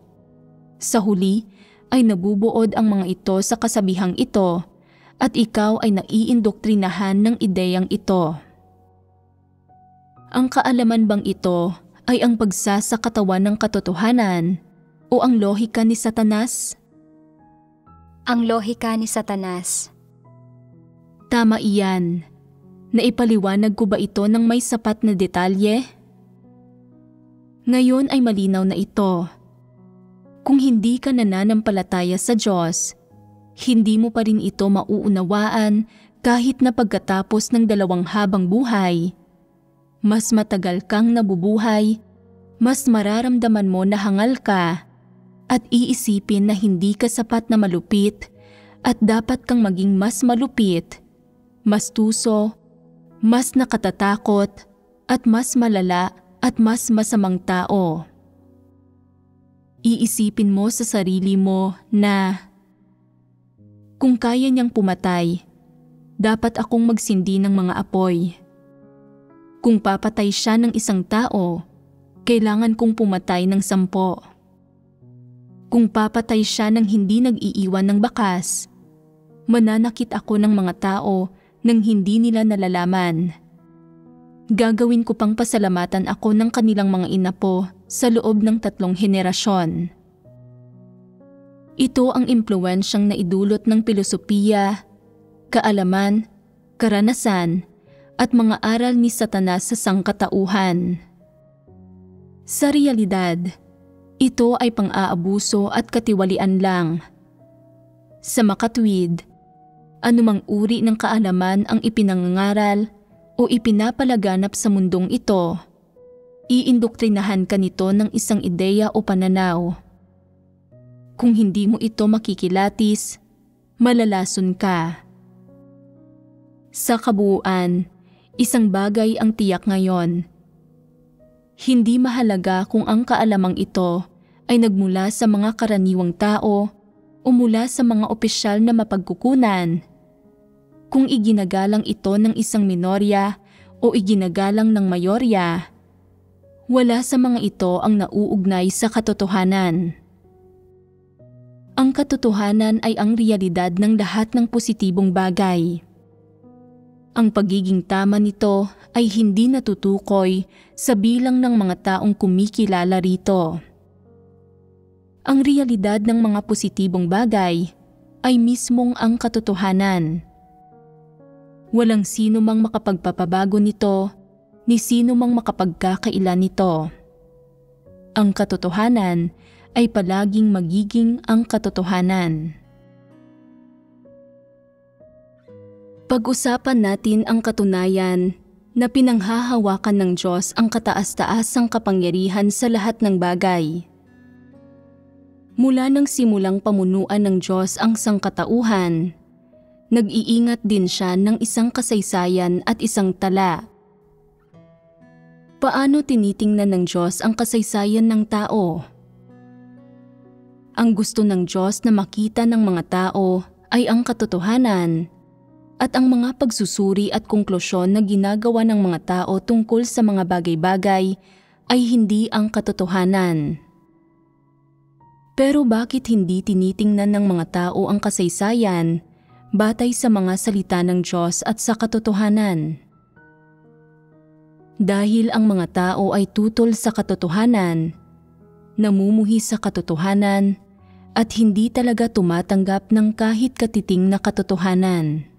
sa huli ay nabubuod ang mga ito sa kasabihang ito at ikaw ay naiindoktrinahan ng ideyang ito. Ang kaalaman bang ito ay ang pagsasakatawan ng katotohanan o ang lohika ni Satanas? Ang lohika ni Satanas. Tama iyan. Naipaliwanag ko ba ito ng may sapat na detalye? Ngayon ay malinaw na ito. Kung hindi ka nananampalataya sa Diyos, hindi mo pa rin ito mauunawaan kahit na pagkatapos ng 2 habang buhay. Mas matagal kang nabubuhay, mas mararamdaman mo na hangal ka at iisipin na hindi ka sapat na malupit at dapat kang maging mas malupit, mas tuso, mas nakatatakot, at mas malala at mas masamang tao. Iisipin mo sa sarili mo na kung kaya niyang pumatay, dapat akong magsindi ng mga apoy. Kung papatay siya ng isang tao, kailangan kong pumatay ng 10. Kung papatay siya ng hindi nag-iiwan ng bakas, mananakit ako ng mga tao nang hindi nila nalalaman. Gagawin ko pang pasalamatan ako ng kanilang mga inapo sa loob ng 3 henerasyon. Ito ang impluwensyang naidulot ng pilosopiya, kaalaman, karanasan, at mga aral ni Satanas sa sangkatauhan. Sa realidad, ito ay pang-aabuso at katiwalian lang. Sa makatwid, anumang uri ng kaalaman ang ipinangangaral o ipinapalaganap sa mundong ito, iindoktrinahan ka nito ng isang ideya o pananaw. Kung hindi mo ito makikilatis, malalason ka. Sa kabuuan, isang bagay ang tiyak ngayon. Hindi mahalaga kung ang kaalamang ito ay nagmula sa mga karaniwang tao o mula sa mga opisyal na mapagkukunan. Kung iginagalang ito ng isang minorya o iginagalang ng mayorya, wala sa mga ito ang nauugnay sa katotohanan. Ang katotohanan ay ang realidad ng lahat ng positibong bagay. Ang pagiging tama nito ay hindi natutukoy sa bilang ng mga taong kumikilala rito. Ang realidad ng mga positibong bagay ay mismong ang katotohanan. Walang sino mang makapagpapabago nito, ni sino mang makapagkakailan nito. Ang katotohanan ay palaging magiging ang katotohanan. Pag-usapan natin ang katunayan na pinanghahawakan ng Diyos ang kataas-taasang kapangyarihan sa lahat ng bagay. Mula nang simulang pamunuan ng Diyos ang sangkatauhan, nag-iingat din siya ng isang kasaysayan at isang tala. Paano tinitingnan ng Diyos ang kasaysayan ng tao? Ang gusto ng Diyos na makita ng mga tao ay ang katotohanan at ang mga pagsusuri at konklusyon na ginagawa ng mga tao tungkol sa mga bagay-bagay ay hindi ang katotohanan. Pero bakit hindi tinitingnan ng mga tao ang kasaysayan batay sa mga salita ng Diyos at sa katotohanan? Dahil ang mga tao ay tutol sa katotohanan, namumuhi sa katotohanan, at hindi talaga tumatanggap ng kahit katiting na katotohanan.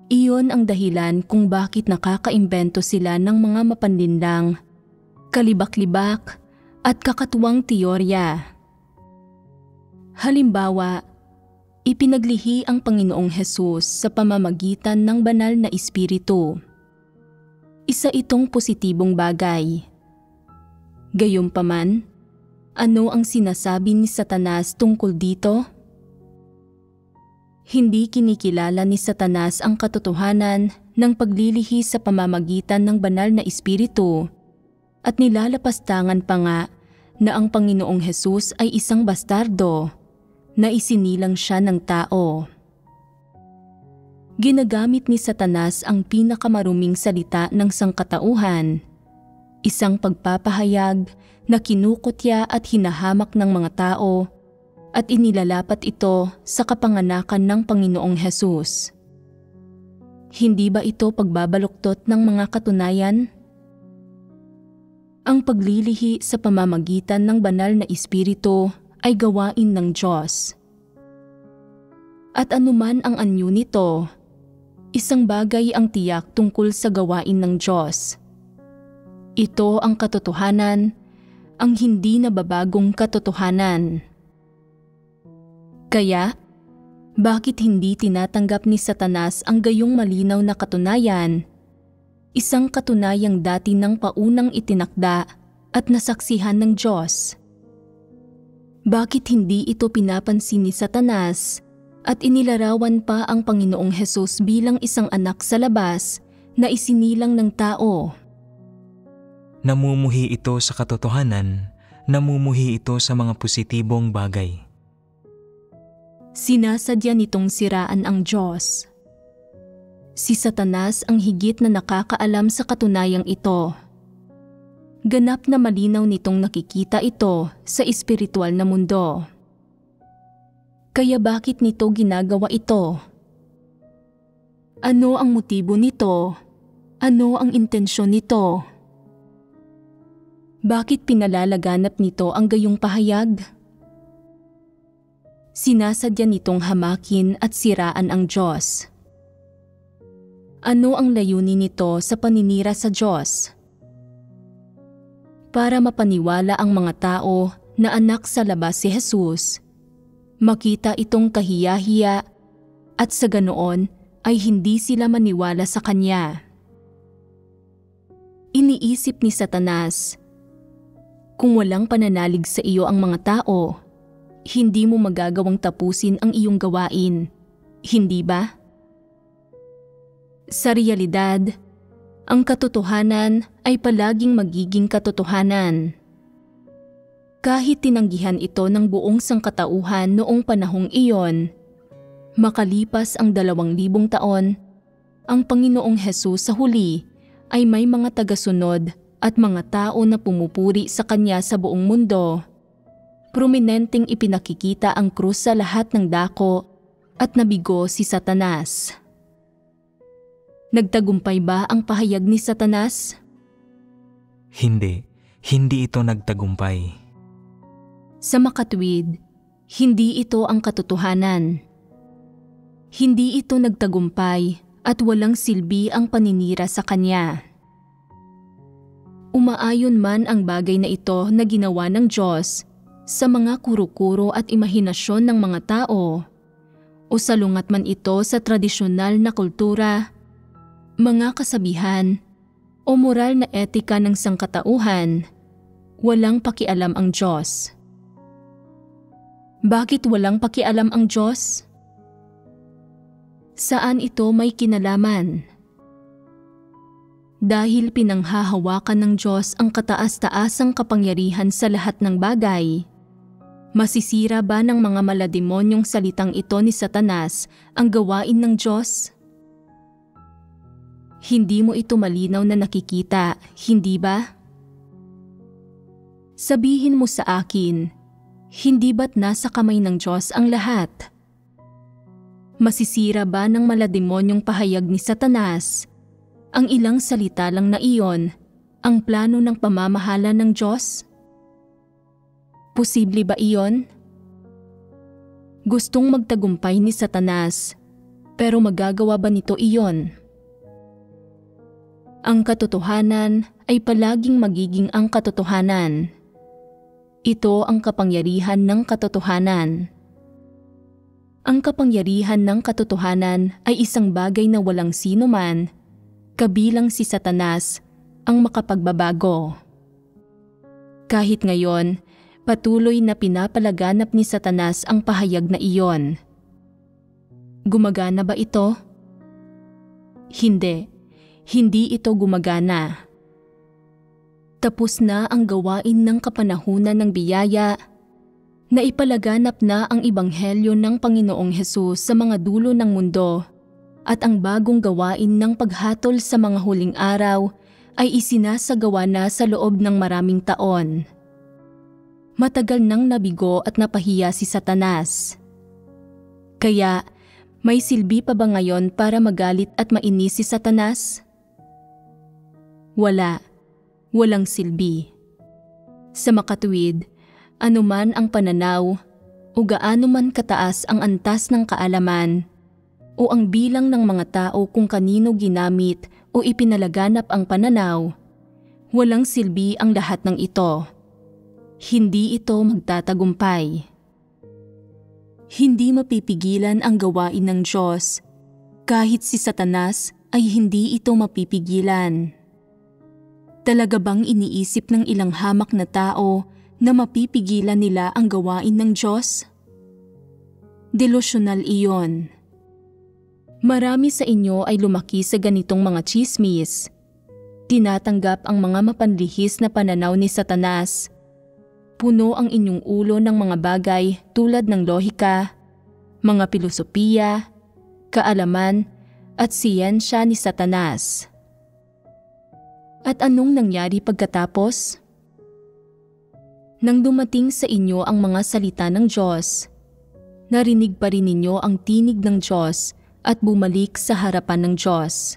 Iyon ang dahilan kung bakit nakakaimbento sila ng mga mapanlinlang, kalibak-libak, at kakatuwang teorya. Halimbawa, ipinaglihi ang Panginoong Hesus sa pamamagitan ng banal na espiritu. Isa itong positibong bagay. Gayunpaman, ano ang sinasabi ni Satanas tungkol dito? Hindi kinikilala ni Satanas ang katotohanan ng paglilihi sa pamamagitan ng banal na espiritu at nilalapastangan pa nga na ang Panginoong Hesus ay isang bastardo na isinilang siya ng tao. Ginagamit ni Satanas ang pinakamaruming salita ng sangkatauhan, isang pagpapahayag na kinukutya at hinahamak ng mga tao at inilalapat ito sa kapanganakan ng Panginoong Hesus. Hindi ba ito pagbabaluktot ng mga katunayan? Ang paglilihi sa pamamagitan ng banal na espiritu ay gawain ng Diyos. At anuman ang anyo nito, isang bagay ang tiyak tungkol sa gawain ng Diyos. Ito ang katotohanan, ang hindi nababagong katotohanan. Kaya, bakit hindi tinatanggap ni Satanas ang gayong malinaw na katunayan? Isang katunayang dati ng paunang itinakda at nasaksihan ng Diyos. Bakit hindi ito pinapansin ni Satanas at inilarawan pa ang Panginoong Hesus bilang isang anak sa labas na isinilang ng tao? Namumuhi ito sa katotohanan, namumuhi ito sa mga positibong bagay. Sinasadya nitong siraan ang Diyos. Si Satanas ang higit na nakakaalam sa katunayang ito. Ganap na malinaw nitong nakikita ito sa espiritual na mundo. Kaya bakit nito ginagawa ito? Ano ang motibo nito? Ano ang intensyon nito? Bakit pinalalaganap nito ang gayong pahayag? Sinasadya nitong hamakin at siraan ang Diyos. Ano ang layunin nito sa paninira sa Diyos? Para mapaniwala ang mga tao na anak sa labas si Jesus, makita itong kahiya-hiya at sa ganoon ay hindi sila maniwala sa Kanya. Iniisip ni Satanas, kung walang pananalig sa iyo ang mga tao, hindi mo magagawang tapusin ang iyong gawain, hindi ba? Sa realidad, ang katotohanan ay palaging magiging katotohanan. Kahit tinanggihan ito ng buong sangkatauhan noong panahong iyon, makalipas ang 2,000 taon, ang Panginoong Hesus sa huli ay may mga tagasunod at mga tao na pumupuri sa Kanya sa buong mundo. Prominenteng ipinakikita ang krus sa lahat ng dako at nabigo si Satanas. Nagtagumpay ba ang pahayag ni Satanas? Hindi ito nagtagumpay. Sa makatwid, hindi ito ang katotohanan. Hindi ito nagtagumpay at walang silbi ang paninira sa Kanya. Umaayon man ang bagay na ito na ginawa ng Diyos sa mga kuro-kuro at imahinasyon ng mga tao, o salungat man ito sa tradisyonal na kultura, mga kasabihan, o moral na etika ng sangkatauhan, walang pakialam ang Diyos. Bakit walang pakialam ang Diyos? Saan ito may kinalaman? Dahil pinanghahawakan ng Diyos ang kataas-taasang kapangyarihan sa lahat ng bagay, masisira ba ng mga malademonyong salitang ito ni Satanas ang gawain ng Diyos? Hindi mo ito malinaw na nakikita, hindi ba? Sabihin mo sa akin, hindi ba't nasa kamay ng Diyos ang lahat? Masisira ba ng malademonyong pahayag ni Satanas ang ilang salita lang na iyon ang plano ng pamamahala ng Diyos? Posible ba iyon? Gustong magtagumpay ni Satanas, pero magagawa ba nito iyon? Ang katotohanan ay palaging magiging ang katotohanan. Ito ang kapangyarihan ng katotohanan. Ang kapangyarihan ng katotohanan ay isang bagay na walang sino man, kabilang si Satanas, ang makapagbabago. Kahit ngayon, patuloy na pinapalaganap ni Satanas ang pahayag na iyon. Gumagana ba ito? Hindi ito gumagana. Tapos na ang gawain ng kapanahunan ng biyaya, na ipalaganap na ang ebanghelyo ng Panginoong Hesus sa mga dulo ng mundo, at ang bagong gawain ng paghatol sa mga huling araw ay isinasagawa na sa loob ng maraming taon. Matagal nang nabigo at napahiya si Satanas. Kaya, may silbi pa ba ngayon para magalit at mainis si Satanas? Walang silbi. Sa makatuwid, anuman ang pananaw o gaano man kataas ang antas ng kaalaman, o ang bilang ng mga tao kung kanino ginamit o ipinalaganap ang pananaw, walang silbi ang lahat ng ito. Hindi ito magtatagumpay. Hindi mapipigilan ang gawain ng Diyos, kahit si Satanas ay hindi ito mapipigilan. Talaga bang iniisip ng ilang hamak na tao na mapipigilan nila ang gawain ng Diyos? Delusyonal iyon. Marami sa inyo ay lumaki sa ganitong mga tsismis. Tinatanggap ang mga mapanlihis na pananaw ni Satanas. Puno ang inyong ulo ng mga bagay tulad ng lohika, mga pilosopiya, kaalaman at siyensya ni Satanas. At anong nangyari pagkatapos? Nang dumating sa inyo ang mga salita ng Diyos, narinig pa rin ninyo ang tinig ng Diyos at bumalik sa harapan ng Diyos.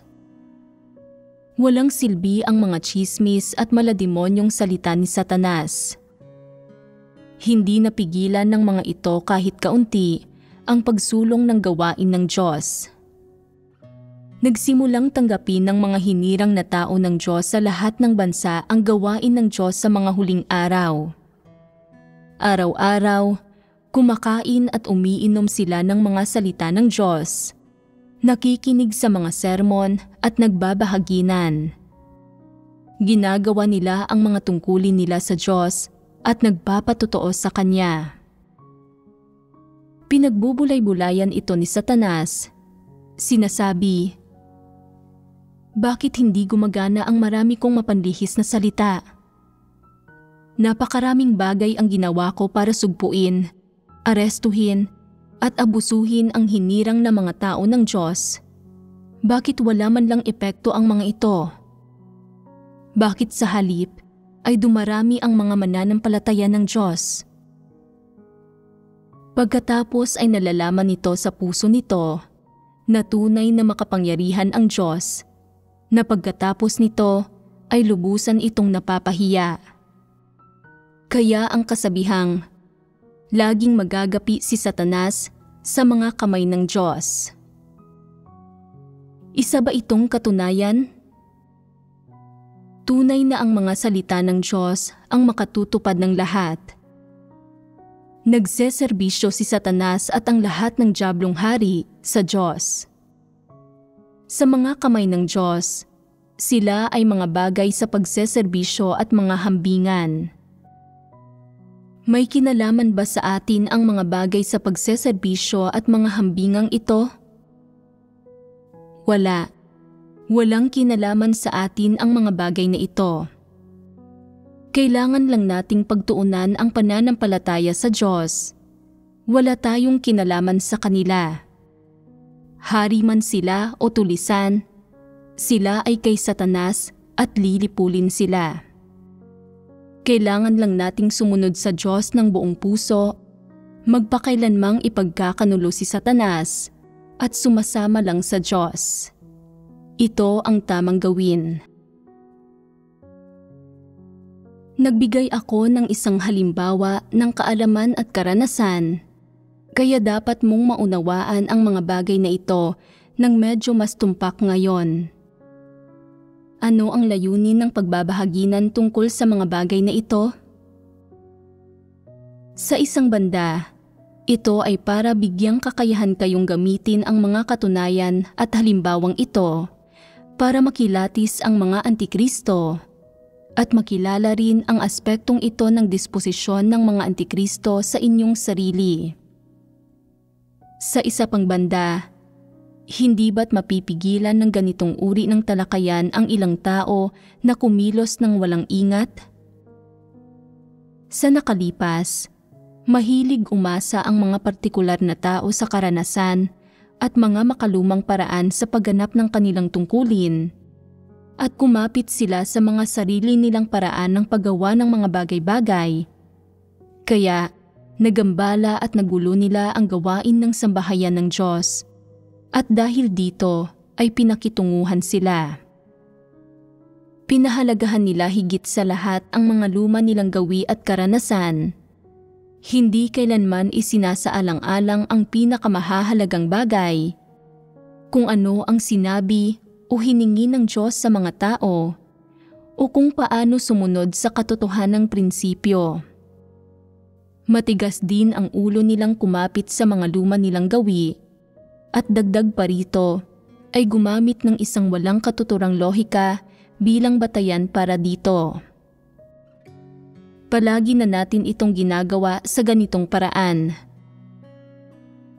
Walang silbi ang mga tsismis at malademonyong salita ni Satanas. Hindi napigilan ng mga ito kahit kaunti ang pagsulong ng gawain ng Diyos. Nagsimulang tanggapin ng mga hinirang na tao ng Diyos sa lahat ng bansa ang gawain ng Diyos sa mga huling araw. Araw-araw, kumakain at umiinom sila ng mga salita ng Diyos, nakikinig sa mga sermon at nagbabahaginan. Ginagawa nila ang mga tungkulin nila sa Diyos at nagpapatotoo sa Kanya. Pinagbubulay-bulayan ito ni Satanas. Sinasabi, "Bakit hindi gumagana ang marami kong mapanlihis na salita? Napakaraming bagay ang ginawa ko para sugpuin, arestuhin, at abusuhin ang hinirang na mga tao ng Diyos. Bakit wala man lang epekto ang mga ito? Bakit sa halip ay dumarami ang mga mananampalataya ng Diyos?" Pagkatapos ay nalalaman nito sa puso nito na tunay na makapangyarihan ang Diyos, na pagkatapos nito ay lubusan itong napapahiya. Kaya ang kasabihang, laging magagapi si Satanas sa mga kamay ng Diyos. Isa ba itong katunayan? Tunay na ang mga salita ng Diyos ang makatutupad ng lahat. Nagseserbisyo si Satanas at ang lahat ng diablong hari sa Diyos. Sa mga kamay ng Diyos, sila ay mga bagay sa pagseserbisyo at mga hambingan. May kinalaman ba sa atin ang mga bagay sa pagseserbisyo at mga hambingang ito? Wala. Walang kinalaman sa atin ang mga bagay na ito. Kailangan lang nating pagtuunan ang pananampalataya sa Diyos. Wala tayong kinalaman sa kanila. Hari man sila o tulisan, sila ay kay Satanas at lilipulin sila. Kailangan lang nating sumunod sa Diyos ng buong puso, magpakailanmang ipagkakanulo si Satanas at sumasama lang sa Diyos. Ito ang tamang gawin. Nagbigay ako ng isang halimbawa ng kaalaman at karanasan, kaya dapat mong maunawaan ang mga bagay na ito nang medyo mas tumpak ngayon. Ano ang layunin ng pagbabahaginan tungkol sa mga bagay na ito? Sa isang banda, ito ay para bigyang kakayahan kayong gamitin ang mga katunayan at halimbawang ito para makilatis ang mga antikristo at makilala rin ang aspektong ito ng disposisyon ng mga antikristo sa inyong sarili. Sa isa pang banda, hindi ba't mapipigilan ng ganitong uri ng talakayan ang ilang tao na kumilos ng walang ingat? Sa nakalipas, mahilig umasa ang mga partikular na tao sa karanasan at mga makalumang paraan sa pagganap ng kanilang tungkulin, at kumapit sila sa mga sarili nilang paraan ng paggawa ng mga bagay-bagay. Kaya, nagambala at nagulo nila ang gawain ng sambahayan ng Diyos, at dahil dito ay pinakitunguhan sila. Pinahalagahan nila higit sa lahat ang mga luma nilang gawi at karanasan. Hindi kailanman isinasaalang-alang ang pinakamahahalagang bagay, kung ano ang sinabi o hiningi ng Diyos sa mga tao, o kung paano sumunod sa katotohanang prinsipyo. Matigas din ang ulo nilang kumapit sa mga luma nilang gawi, at dagdag pa rito ay gumamit ng isang walang katuturang lohika bilang batayan para dito. Palagi na natin itong ginagawa sa ganitong paraan.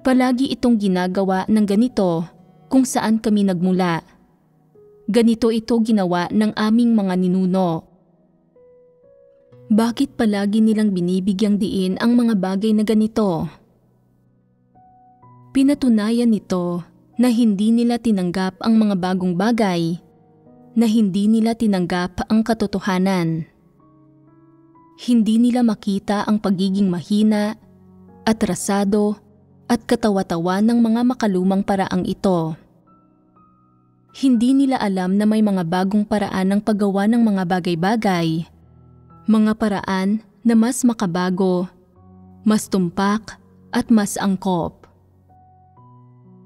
Palagi itong ginagawa ng ganito kung saan kami nagmula. Ganito ito ginawa ng aming mga ninuno. Bakit palagi nilang binibigyang diin ang mga bagay na ganito? Pinatunayan nito na hindi nila tinanggap ang mga bagong bagay, na hindi nila tinanggap ang katotohanan. Hindi nila makita ang pagiging mahina, atrasado, at katawa-tawa ng mga makalumang paraang ito. Hindi nila alam na may mga bagong paraan ng paggawa ng mga bagay-bagay, mga paraan na mas makabago mas tumpak at mas angkop.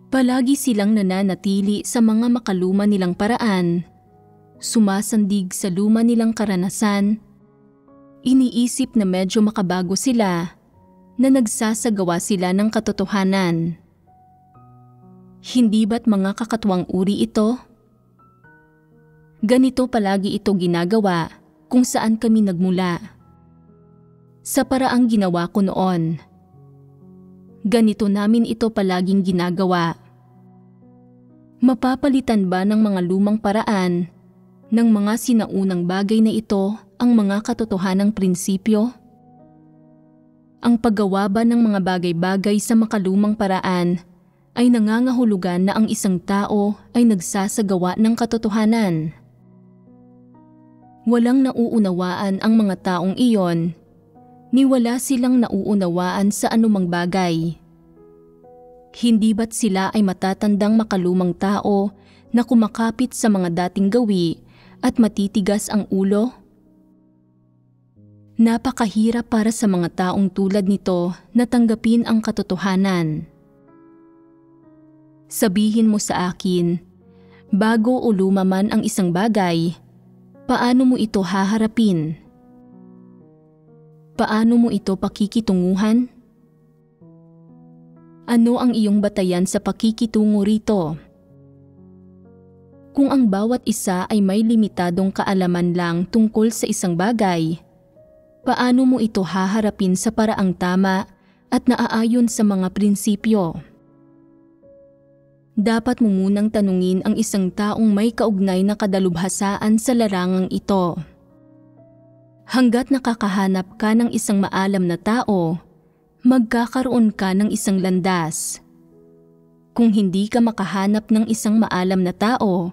Palagi silang nananatili sa mga makaluma nilang paraan, sumasandig sa luma nilang karanasan, iniisip na medyo makabago sila, na nagsasagawa sila ng katotohanan. Hindi ba't mga kakatuwang uri ito? Ganito palagi ito ginagawa kung saan kami nagmula. Sa paraang ginawa ko noon. Ganito namin ito palaging ginagawa. Mapapalitan ba ng mga lumang paraan ng mga sinaunang bagay na ito ang mga katotohanang prinsipyo? Ang paggawa ba ng mga bagay-bagay sa makalumang paraan ay nangangahulugan na ang isang tao ay nagsasagawa ng katotohanan? Walang nauunawaan ang mga taong iyon, ni wala silang nauunawaan sa anumang bagay. Hindi ba't sila ay matatandang makalumang tao na kumakapit sa mga dating gawi at matitigas ang ulo? Napakahirap para sa mga taong tulad nito na tanggapin ang katotohanan. Sabihin mo sa akin, bago o luma man ang isang bagay, paano mo ito haharapin? Paano mo ito pakikitunguhan? Ano ang iyong batayan sa pakikitungo rito? Kung ang bawat isa ay may limitadong kaalaman lang tungkol sa isang bagay, paano mo ito haharapin sa paraang tama at naaayon sa mga prinsipyo? Dapat mo munang tanungin ang isang taong may kaugnay na kadalubhasaan sa larangang ito. Hanggat nakakahanap ka ng isang maalam na tao, magkakaroon ka ng isang landas. Kung hindi ka makahanap ng isang maalam na tao,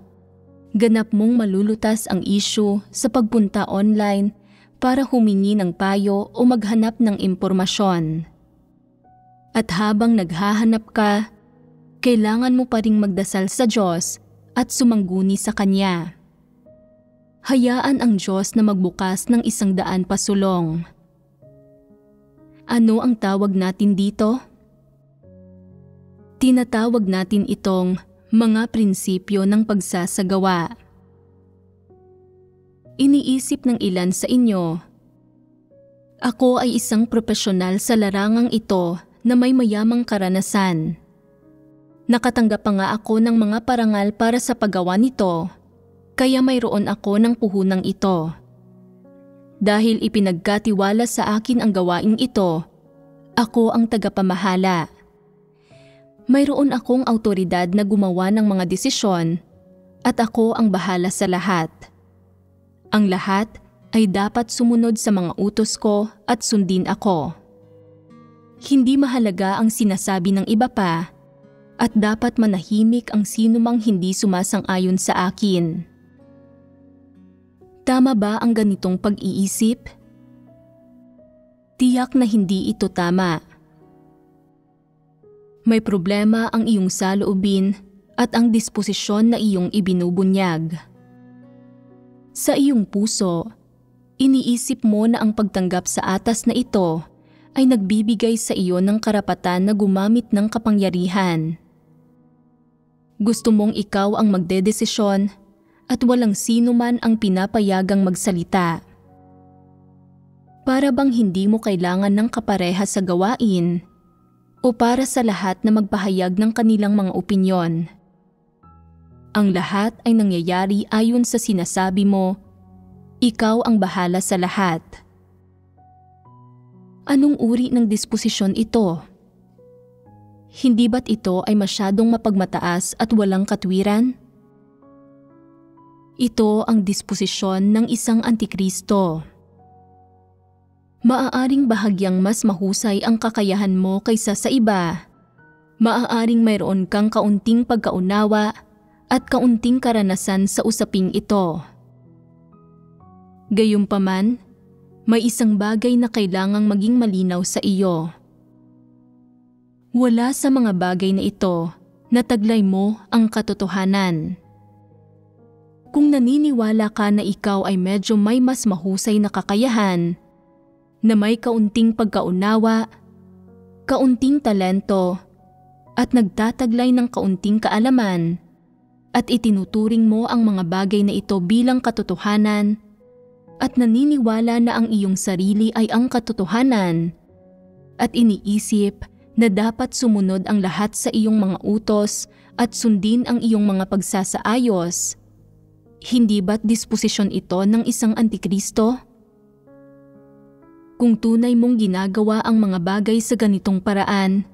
ganap mong malulutas ang issue sa pagpunta online para humingi ng payo o maghanap ng impormasyon. At habang naghahanap ka, kailangan mo pa ring magdasal sa Diyos at sumangguni sa Kanya. Hayaan ang Diyos na magbukas ng 100 pasulong. Ano ang tawag natin dito? Tinatawag natin itong mga prinsipyo ng pagsasagawa. Iniisip ng ilan sa inyo, ako ay isang profesional sa larangang ito na may mayamang karanasan. Nakatanggap pa nga ako ng mga parangal para sa paggawa nito, kaya mayroon ako ng puhunang ito. Dahil ipinagkatiwala sa akin ang gawaing ito, ako ang tagapamahala. Mayroon akong awtoridad na gumawa ng mga desisyon at ako ang bahala sa lahat. Ang lahat ay dapat sumunod sa mga utos ko at sundin ako. Hindi mahalaga ang sinasabi ng iba pa at dapat manahimik ang sinumang hindi sumasang-ayon sa akin. Tama ba ang ganitong pag-iisip? Tiyak na hindi ito tama. May problema ang iyong saloobin at ang disposisyon na iyong ibinubunyag. Sa iyong puso, iniisip mo na ang pagtanggap sa atas na ito ay nagbibigay sa iyo ng karapatan na gumamit ng kapangyarihan. Gusto mong ikaw ang magdedesisyon at walang sino man ang pinapayagang magsalita. Para bang hindi mo kailangan ng kapareha sa gawain o para sa lahat na magpahayag ng kanilang mga opinyon? Ang lahat ay nangyayari ayon sa sinasabi mo, ikaw ang bahala sa lahat. Anong uri ng disposisyon ito? Hindi ba't ito ay masyadong mapagmataas at walang katwiran? Ito ang disposisyon ng isang antikristo. Maaaring bahagyang mas mahusay ang kakayahan mo kaysa sa iba. Maaaring mayroon kang kaunting pagkaunawa at kaunting karanasan sa usaping ito. Gayunpaman, may isang bagay na kailangang maging malinaw sa iyo. Wala sa mga bagay na ito na taglay mo ang katotohanan. Kung naniniwala ka na ikaw ay medyo may mas mahusay na kakayahan, na may kaunting pagkaunawa kaunting talento, at nagtataglay ng kaunting kaalaman, at itinuturing mo ang mga bagay na ito bilang katotohanan, at naniniwala na ang iyong sarili ay ang katotohanan, at iniisip na dapat sumunod ang lahat sa iyong mga utos at sundin ang iyong mga pagsasaayos. Hindi ba't disposisyon ito ng isang antikristo? Kung tunay mong ginagawa ang mga bagay sa ganitong paraan,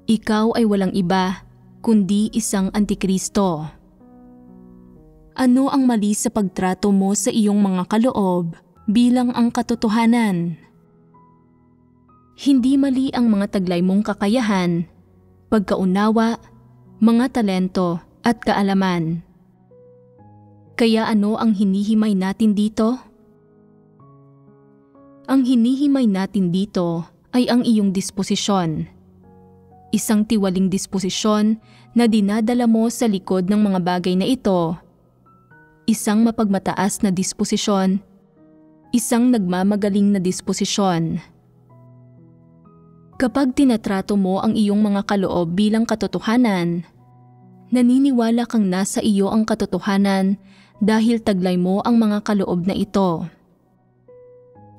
ikaw ay walang iba kundi isang antikristo. Ano ang mali sa pagtrato mo sa iyong mga kaloob bilang ang katotohanan? Hindi mali ang mga taglay mong kakayahan, pagkaunawa, mga talento at kaalaman. Kaya ano ang hinihimay natin dito? Ang hinihimay natin dito ay ang iyong disposisyon. Isang tiwaling disposisyon na dinadala mo sa likod ng mga bagay na ito. Isang mapagmataas na disposisyon. Isang nagmamagaling na disposisyon. Kapag tinatrato mo ang iyong mga kaloob bilang katotohanan, naniniwala kang nasa iyo ang katotohanan dahil taglay mo ang mga kaloob na ito.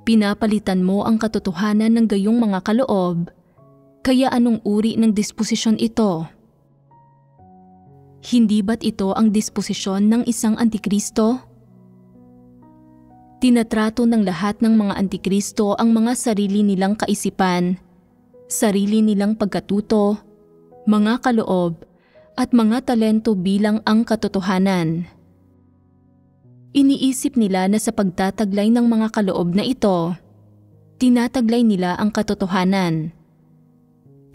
Pinapalitan mo ang katotohanan ng gayong mga kaloob, kaya anong uri ng disposisyon ito? Hindi ba't ito ang disposisyon ng isang antikristo? Tinatrato ng lahat ng mga antikristo ang mga sarili nilang kaisipan, sarili nilang pagkatuto, mga kaloob, at mga talento bilang ang katotohanan. Iniisip nila na sa pagtataglay ng mga kaloob na ito, tinataglay nila ang katotohanan.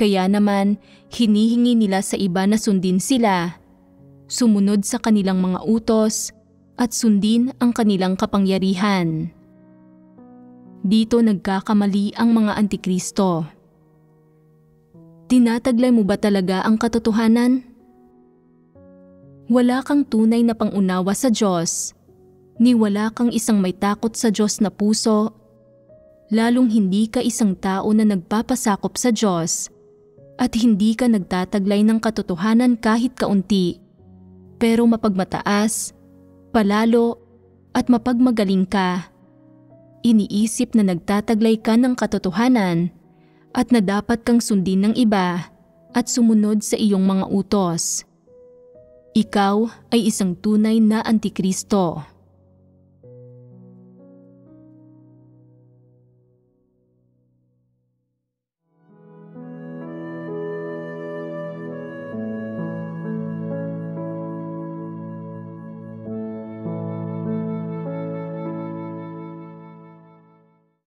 Kaya naman, hinihingi nila sa iba na sundin sila, sumunod sa kanilang mga utos, at sundin ang kanilang kapangyarihan. Dito nagkakamali ang mga antikristo. Tinataglay mo ba talaga ang katotohanan? Wala kang tunay na pangunawa sa Diyos, ni wala kang isang may takot sa Diyos na puso, lalong hindi ka isang tao na nagpapasakop sa Diyos, at hindi ka nagtataglay ng katotohanan kahit kaunti, pero mapagmataas, palalo, at mapagmagaling ka. Iniisip na nagtataglay ka ng katotohanan, at na dapat kang sundin ng iba at sumunod sa iyong mga utos. Ikaw ay isang tunay na antikristo.